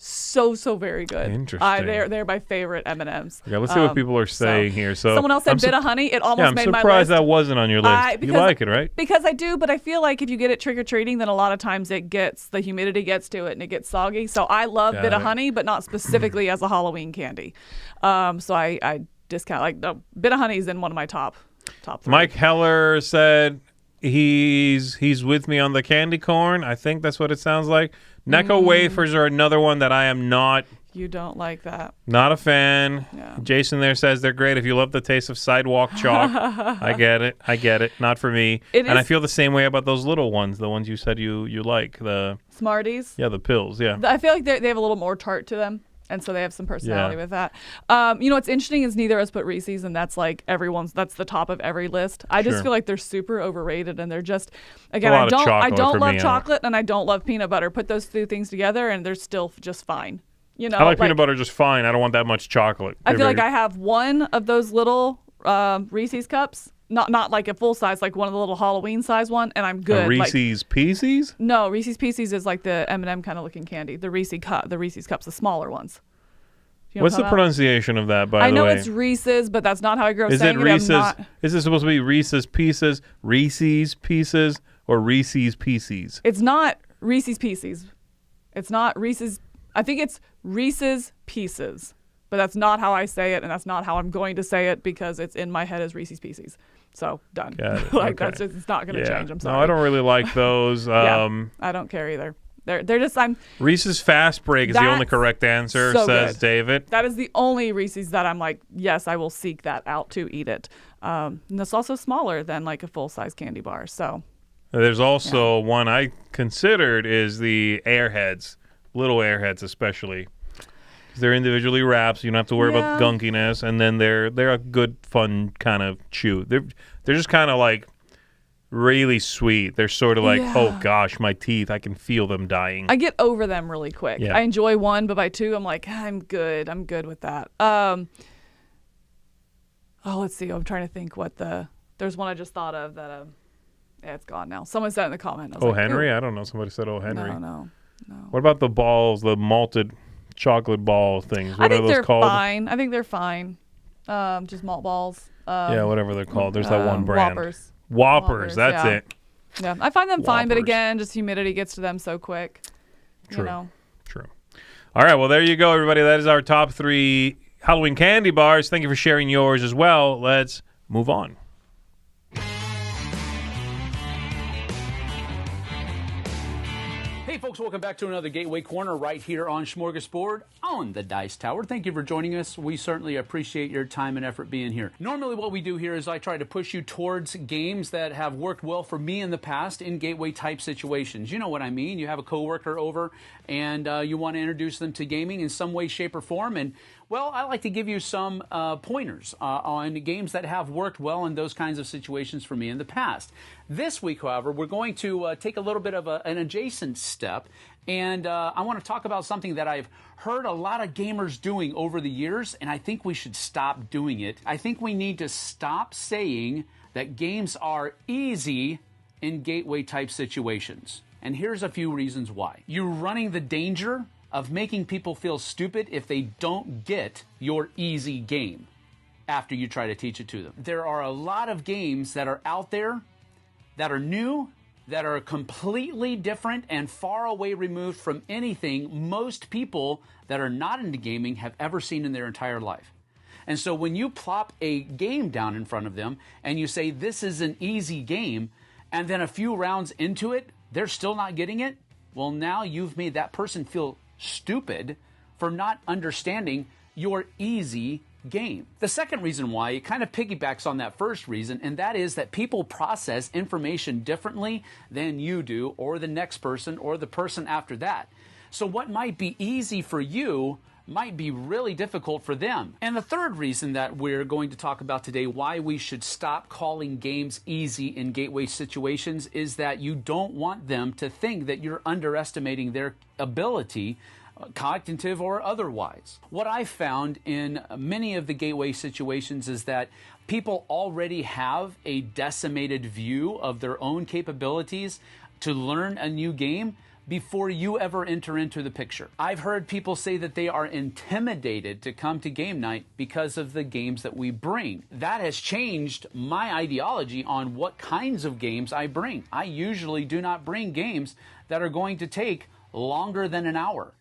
so very good. Interesting. They're my favorite M&Ms. Yeah, let's see what people are saying here. So someone else said bit of honey. It almost made my list. I'm surprised that wasn't on your list. You like it, right? Because I do, but I feel like if you get it trick or treating, then a lot of times the humidity gets to it and it gets soggy. So I love bit of honey, but not specifically as a Halloween candy. So I discount bit of honey is in one of my top 3. Mike Heller said he's with me on the candy corn. I think that's what it sounds like. Necco wafers are another one that I am not. You don't like that. Not a fan. Yeah. Jason there says they're great if you love the taste of sidewalk chalk. I get it. Not for me. I feel the same way about those little ones, the ones you said you like. The Smarties? Yeah, the pills, yeah. I feel like they have a little more tart to them, and so they have some personality with that. What's interesting is neither of us put Reese's, and that's like that's the top of every list. I just feel like they're super overrated, and they're just, again, I don't love chocolate and I don't love peanut butter. Put those 2 things together and they're still just fine. I like peanut butter just fine. I don't want that much chocolate. I feel like I have one of those little Reese's cups, not like a full size, like one of the little Halloween size one, and I'm good. Reese's Pieces? No, Reese's Pieces is like the M&M kind of looking candy. The Reese's cups, the smaller ones. What's the pronunciation of that, by the way? I know it's Reese's, but that's not how I grew up saying it. Is it Reese's? Is it supposed to be Reese's Pieces, or Reese's Pieces? It's not Reese's Pieces. It's not Reese's. I think it's Reese's Pieces, but that's not how I say it, and that's not how I'm going to say it because it's in my head as Reese's Pieces. So done. That's just, it's not going to change. I'm sorry. No, I don't really like those. I don't care either. They're just Reese's Fast Break is the only correct answer, says good. David. That is the only Reese's that I'm like, yes, I will seek that out to eat it. And it's also smaller than like a full size candy bar. So there's also one I considered is the Airheads, little Airheads especially. They're individually wrapped, so you don't have to worry about gunkiness, and then they're a good, fun kind of chew. They're just kind of like really sweet. They're sort of like, oh gosh, my teeth, I can feel them dying. I get over them really quick. I enjoy one, but by 2, I'm like, I'm good with that. Let's see. I'm trying to think there's one I just thought of that it's gone now. Someone said in the comment. Oh, like, Henry? I don't know. Somebody said Oh, Henry. No. What about the balls, the malted chocolate ball things? What are those called? I think they're fine. Just malt balls. Whatever they're called. There's that one brand. Whoppers, that's it. Yeah, I find them fine, but again, just humidity gets to them so quick. True. All right, well, there you go, everybody. That is our top 3 Halloween candy bars. Thank you for sharing yours as well. Let's move on. Hey folks, welcome back to another Gateway Corner right here on Smorgasbord on the Dice Tower. Thank you for joining us. We certainly appreciate your time and effort being here. Normally what we do here is I try to push you towards games that have worked well for me in the past in gateway type situations. You know what I mean. You have a coworker over and you want to introduce them to gaming in some way, shape, or form, and well, I like to give you some pointers on games that have worked well in those kinds of situations for me in the past. This week, however, we're going to take a little bit of an adjacent step, and I want to talk about something that I've heard a lot of gamers doing over the years, and I think we should stop doing it. I think we need to stop saying that games are easy in gateway-type situations. And here's a few reasons why. You're running the danger of making people feel stupid if they don't get your easy game after you try to teach it to them. There are a lot of games that are out there that are new, that are completely different and far away removed from anything most people that are not into gaming have ever seen in their entire life. And so when you plop a game down in front of them and you say, this is an easy game, and then a few rounds into it, they're still not getting it, well, now you've made that person feel stupid for not understanding your easy game. The second reason why, it kind of piggybacks on that first reason, and that is that people process information differently than you do, or the next person, or the person after that. So what might be easy for you might be really difficult for them. And the third reason that we're going to talk about today, why we should stop calling games easy in gateway situations, is that you don't want them to think that you're underestimating their ability, cognitive or otherwise. What I've found in many of the gateway situations is that people already have a decimated view of their own capabilities to learn a new game, before you ever enter into the picture. I've heard people say that they are intimidated to come to game night because of the games that we bring. That has changed my ideology on what kinds of games I bring. I usually do not bring games that are going to take longer than an hour.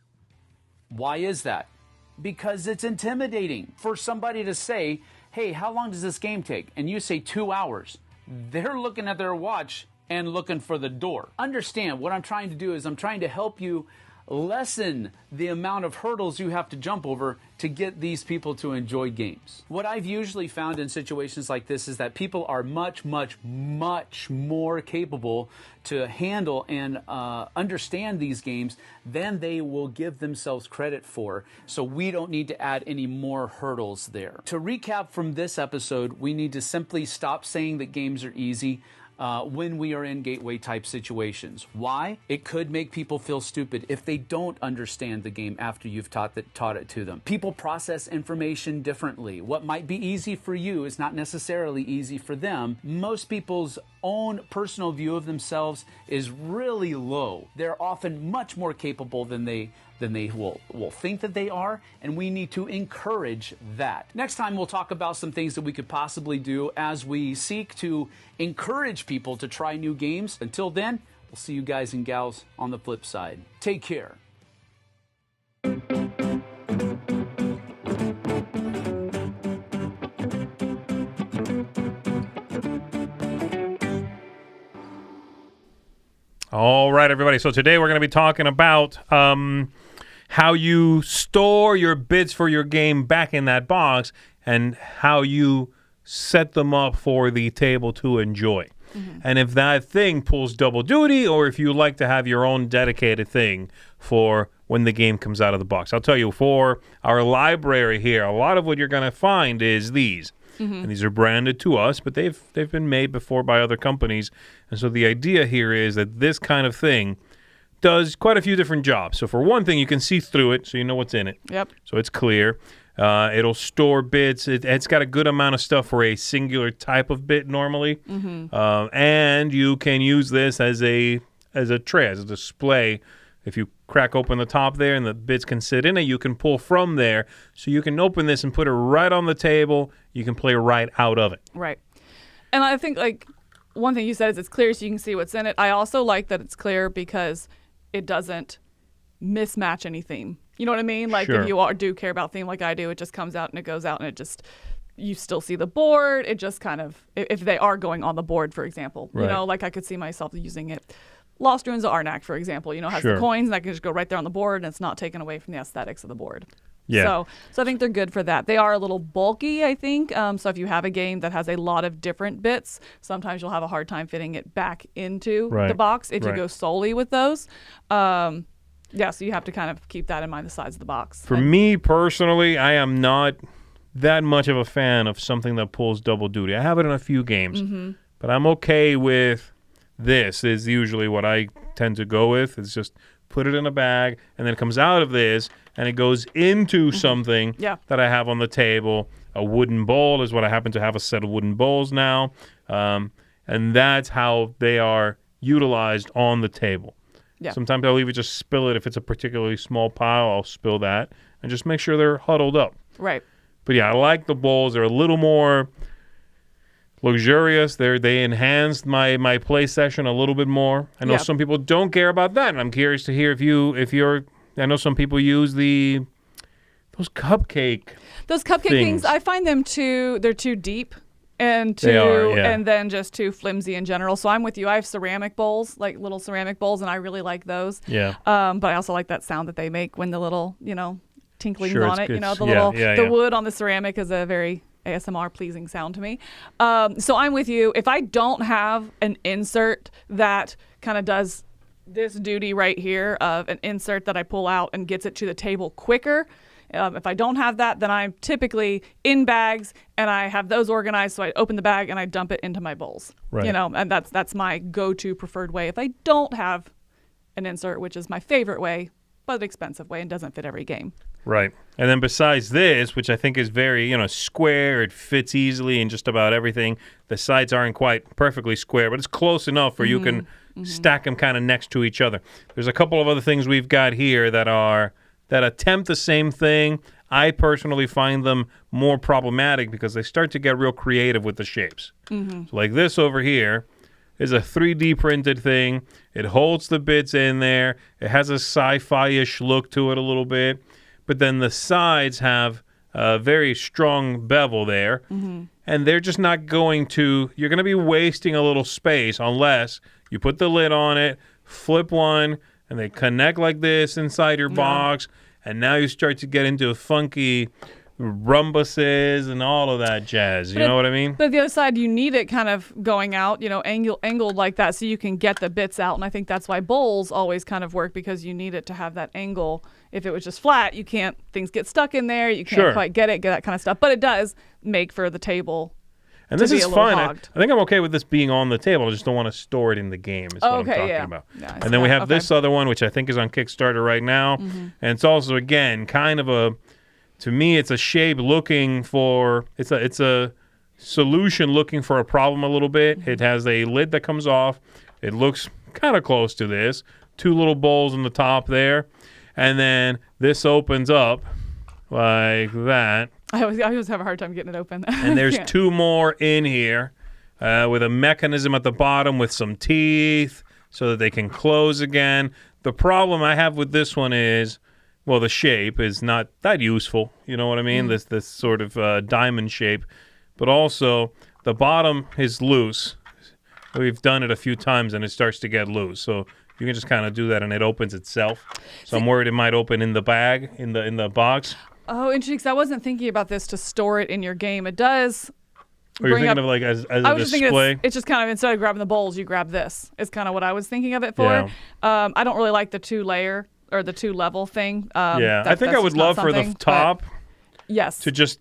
Why is that? Because it's intimidating for somebody to say, hey, how long does this game take? And you say 2 hours. They're looking at their watch and looking for the door. Understand, what I'm trying to do is I'm trying to help you lessen the amount of hurdles you have to jump over to get these people to enjoy games. What I've usually found in situations like this is that people are much, much, much more capable to handle and understand these games than they will give themselves credit for. So we don't need to add any more hurdles there. To recap from this episode, we need to simply stop saying that games are easy when we are in gateway type situations. Why? It could make people feel stupid if they don't understand the game after you've taught it to them. People process information differently. What might be easy for you is not necessarily easy for them. Most people's own personal view of themselves is really low. They're often much more capable than they will think that they are, and we need to encourage that. Next time, we'll talk about some things that we could possibly do as we seek to encourage people to try new games. Until then, we'll see you guys and gals on the flip side. Take care. All right, everybody. So today we're going to be talking about how you store your bits for your game back in that box and how you set them up for the table to enjoy. Mm-hmm. And if that thing pulls double duty, or if you like to have your own dedicated thing for when the game comes out of the box. I'll tell you, for our library here, a lot of what you're going to find is these. Mm-hmm. And these are branded to us, but they've been made before by other companies. And so the idea here is that this kind of thing does quite a few different jobs. So for one thing, you can see through it, so you know what's in it. Yep. So it's clear. It'll store bits. It's got a good amount of stuff for a singular type of bit normally. Mm-hmm. And you can use this as a tray, as a display. If you crack open the top there and the bits can sit in it, you can pull from there. So you can open this and put it right on the table. You can play right out of it. Right. And I think, like, one thing you said is it's clear so you can see what's in it. I also like that it's clear because it doesn't mismatch any theme. You know what I mean? Like, sure. If you do care about theme like I do, it just comes out and it goes out and it just, you still see the board. It just kind of, if they are going on the board, for example, right. You know, like I could see myself using it. Lost Ruins of Arnak, for example, you know, has sure. the coins and I can just go right there on the board and it's not taken away from the aesthetics of the board. Yeah. So I think they're good for that. They are a little bulky, I think. So if you have a game that has a lot of different bits, sometimes you'll have a hard time fitting it back into right. the box if right. you go solely with those. Yeah, so you have to kind of keep that in mind, the size of the box. For me personally, I am not that much of a fan of something that pulls double duty. I have it in a few games, mm-hmm. but I'm okay with this is usually what I tend to go with. It's just put it in a bag, and then it comes out of this, and it goes into mm-hmm. something that I have on the table. A wooden bowl is what I happen to have, a set of wooden bowls now, and that's how they are utilized on the table. Yeah. Sometimes I'll even just spill it. If it's a particularly small pile, I'll spill that and just make sure they're huddled up. Right. But yeah, I like the bowls. They're a little more luxurious. They enhanced my play session a little bit more. I know some people don't care about that, and I'm curious to hear if you're. I know some people use those cupcake things. I find them they're too deep. And then just too flimsy in general. So I'm with you. I have ceramic bowls, like little ceramic bowls, and I really like those. Yeah. But I also like that sound that they make when the little, tinklings sure, on it. The wood on the ceramic is a very ASMR pleasing sound to me. So I'm with you. If I don't have an insert that kind of does this duty right here of an insert that I pull out and gets it to the table quicker. If I don't have that, then I'm typically in bags, and I have those organized. So I open the bag and I dump it into my bowls. Right. And that's my go-to preferred way. If I don't have an insert, which is my favorite way, but expensive way and doesn't fit every game. Right. And then besides this, which I think is very, square, it fits easily in just about everything. The sides aren't quite perfectly square, but it's close enough where you can stack them kind of next to each other. There's a couple of other things we've got here that attempt the same thing. I personally find them more problematic because they start to get real creative with the shapes. So like this over here is a 3D printed thing. It holds the bits in there. It has a sci-fi-ish look to it a little bit. But then the sides have a very strong bevel there. And they're just not going to... You're going to be wasting a little space unless you put the lid on it, flip one, and they connect like this inside your box. And now you start to get into funky rhombuses and all of that jazz. You know what I mean? But the other side, you need it kind of going out, angled like that so you can get the bits out. And I think that's why bowls always kind of work, because you need it to have that angle. If it was just flat, things get stuck in there. You can't quite get that kind of stuff. But it does make for the table. And this is fun. I think I'm okay with this being on the table. I just don't want to store it in the game is what I'm talking about. Yeah, and then we have this other one, which I think is on Kickstarter right now. And it's also, again, kind of to me, it's a shape looking for, it's a solution looking for a problem a little bit. It has a lid that comes off. It looks kind of close to this. 2 little bowls on the top there. And then this opens up like that. I always have a hard time getting it open. And there's 2 more in here with a mechanism at the bottom with some teeth so that they can close again. The problem I have with this one is, well, the shape is not that useful. You know what I mean? This sort of diamond shape. But also, the bottom is loose. We've done it a few times, and it starts to get loose. So you can just kind of do that, and it opens itself. So I'm worried it might open in the bag, in the box. Oh, interesting. 'Cause I wasn't thinking about this to store it in your game. It does. Or you're thinking of like as a display? It's just kind of, instead of grabbing the bowls, you grab this. It's kind of what I was thinking of it for. Yeah. I don't really like the 2-layer or the 2-level thing. I think I would love for the top to just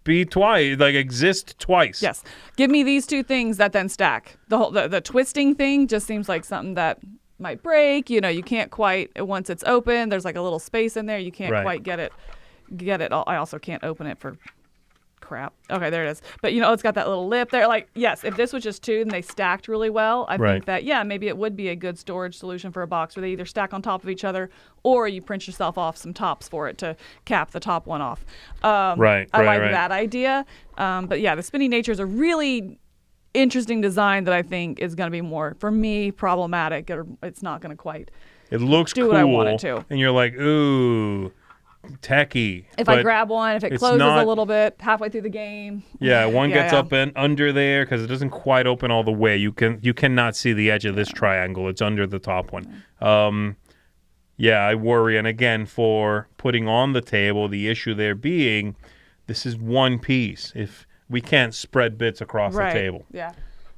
be twice, like exist twice. Yes. Give me these 2 things that then stack. The twisting thing just seems like something that might break. You can't quite, once it's open, there's like a little space in there. You can't quite get it. I also can't open it for crap. Okay, there it is. But it's got that little lip there. Like, yes, if this was just 2 and they stacked really well, I think that maybe it would be a good storage solution for a box where they either stack on top of each other or you print yourself off some tops for it to cap the top one off. I like that idea. But yeah, the spinning nature is a really interesting design that I think is going to be more, for me, problematic, or it's not going to quite do what I want it to. And you're like, ooh, techie. If I grab one, if it closes a little bit halfway through the game. Yeah, one gets up and under there because it doesn't quite open all the way. You cannot see the edge of this triangle. It's under the top one. I worry. And again, for putting on the table, the issue there being this is one piece. If we can't spread bits across the table. Yeah.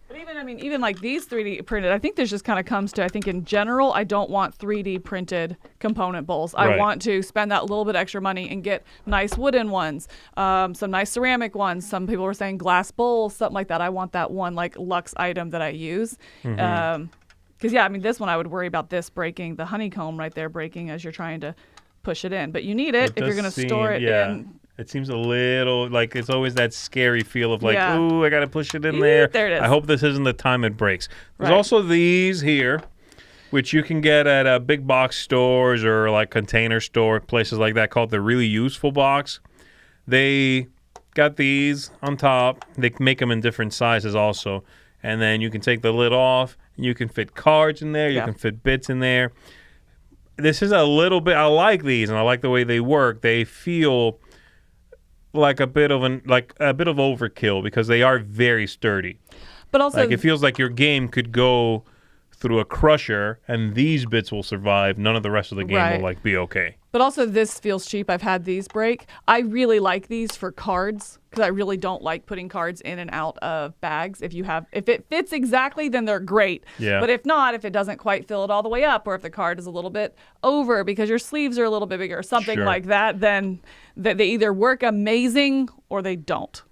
But even like these 3D printed, I think this just kind of comes to, I think in general, I don't want 3D printed component bowls. I want to spend that little bit extra money and get nice wooden ones, some nice ceramic ones. Some people were saying glass bowls, something like that. I want that one like luxe item that I use. Because this one I would worry about this breaking, the honeycomb right there breaking as you're trying to push it in. But you need it if you're going to store it in. It seems a little like it's always that scary feel of like, ooh, I got to push it in there. There it is. I hope this isn't the time it breaks. There's also these here, which you can get at big box stores or like Container Store, places like that, called the Really Useful Box. They got these on top. They make them in different sizes also. And then you can take the lid off. You can fit cards in there. You can fit bits in there. This is a little bit, I like these, and I like the way they work. They feel like a bit of overkill because they are very sturdy. But also, like, it feels like your game could go through a crusher and these bits will survive. None of the rest of the game will be okay. But also, this feels cheap. I've had these break. I really like these for cards because I really don't like putting cards in and out of bags. If it fits exactly, then they're great. Yeah. But if not, if it doesn't quite fill it all the way up, or if the card is a little bit over because your sleeves are a little bit bigger or something like that, then they either work amazing or they don't.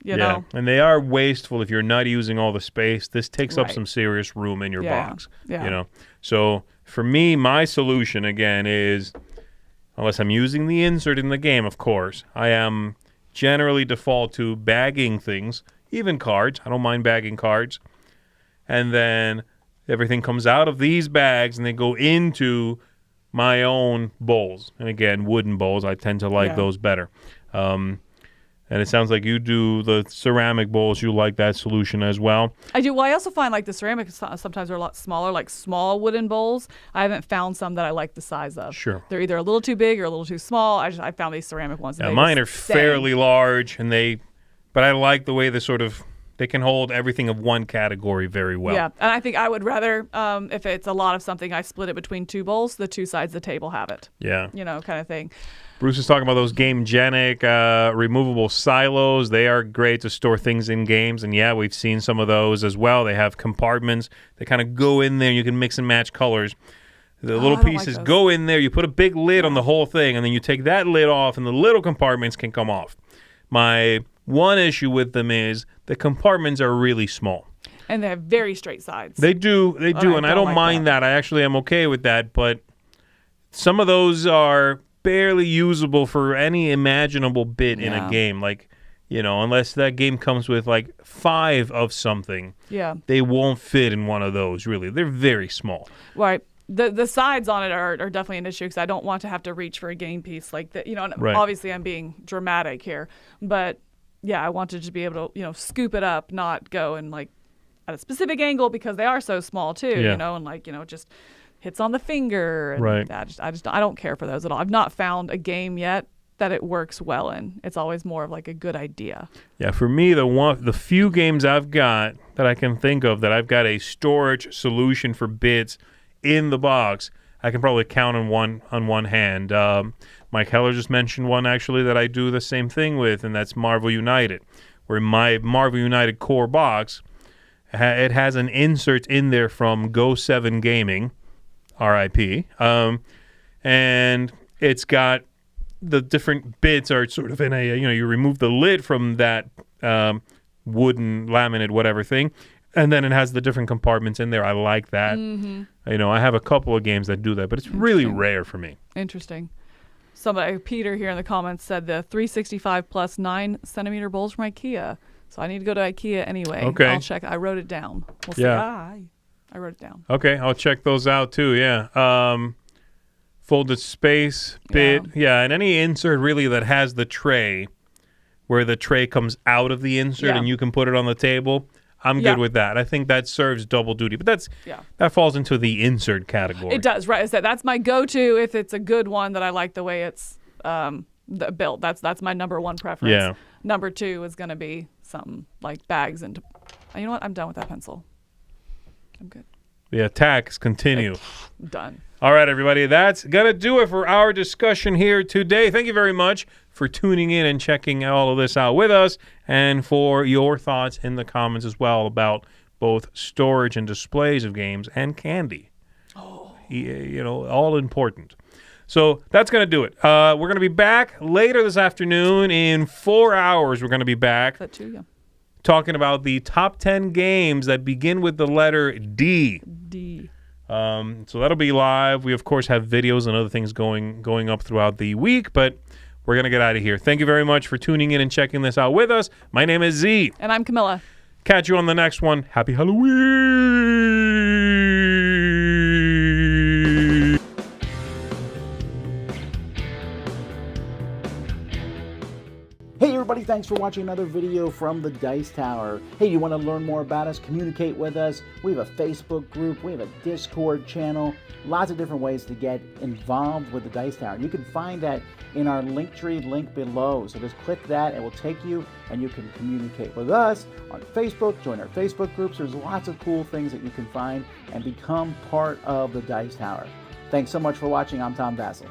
You know? And they are wasteful if you're not using all the space. This takes up some serious room in your box. Yeah. So for me, my solution again is, unless I'm using the insert in the game, of course, I am generally default to bagging things, even cards. I don't mind bagging cards. And then Everything comes out of these bags and they go into my own bowls. And again, wooden bowls. I tend to like those better. And it sounds like you do the ceramic bowls. You like that solution as well. I do. Well, I also find like the ceramic sometimes are a lot smaller, like small wooden bowls. I haven't found some that I like the size of. Sure. They're either a little too big or a little too small. I found these ceramic ones. Yeah, mine are fairly large, but I like the way they can hold everything of one category very well. Yeah, and I think I would rather, if it's a lot of something, I split it between two bowls. The two sides of the table have it. Yeah. Kind of thing. Bruce is talking about those Gamegenic removable silos. They are great to store things in games. And yeah, we've seen some of those as well. They have compartments that kind of go in there. You can mix and match colors. The little pieces go in there. You put a big lid on the whole thing, and then you take that lid off, and the little compartments can come off. My one issue with them is the compartments are really small. And they have very straight sides. They do, and I don't mind that. I actually am okay with that, but some of those are barely usable for any imaginable bit in a game. Like, unless that game comes with like 5 of something, they won't fit in one of those, really. They're very small. Right. The sides on it are definitely an issue because I don't want to have to reach for a game piece like that. Obviously I'm being dramatic here, but yeah, I wanted to be able to, scoop it up, not go and like at a specific angle because they are so small too, and like, just hits on the finger. And right. I don't care for those at all. I've not found a game yet that it works well in. It's always more of like a good idea. Yeah, for me, the few games I've got that I can think of that I've got a storage solution for bits in the box, I can probably count on one hand. Mike Heller just mentioned one actually that I do the same thing with, and that's Marvel United, where my Marvel United core box, it has an insert in there from Go 7 Gaming, RIP, and it's got the different bits are sort of in a, you remove the lid from that wooden laminate whatever thing, and then it has the different compartments in there. I like that. Mm-hmm. I have a couple of games that do that, but it's really rare for me. Interesting. Somebody, Peter here in the comments said the 365 plus 9 centimeter bowls from IKEA. So I need to go to IKEA anyway. Okay. I'll check. I wrote it down. We'll see. I wrote it down. Okay, I'll check those out too, yeah. Folded space bit. Yeah, and any insert really that has the tray, where the tray comes out of the insert and you can put it on the table, I'm good with that. I think that serves double duty. But that falls into the insert category. It does, right. That's my go-to if it's a good one that I like the way it's built. That's my number one preference. Yeah. Number 2 is going to be something like bags. And you know what? I'm done with that pencil. I'm good. The attacks continue. Done. All right, everybody. That's going to do it for our discussion here today. Thank you very much for tuning in and checking all of this out with us, and for your thoughts in the comments as well about both storage and displays of games and candy. All important. So that's going to do it. We're going to be back later this afternoon. In 4 hours, we're going to be back. That too, yeah. Talking about the top 10 games that begin with the letter D. D. So that'll be live. We, of course, have videos and other things going up throughout the week, but we're going to get out of here. Thank you very much for tuning in and checking this out with us. My name is Z. And I'm Camilla. Catch you on the next one. Happy Halloween! Hey everybody, thanks for watching another video from the Dice Tower. Hey, you want to learn more about us, communicate with us? We have a Facebook group, we have a Discord channel, lots of different ways to get involved with the Dice Tower. You can find that in our Linktree link below. So just click that, it will take you and you can communicate with us on Facebook, join our Facebook groups. There's lots of cool things that you can find and become part of the Dice Tower. Thanks so much for watching. I'm Tom Vassell.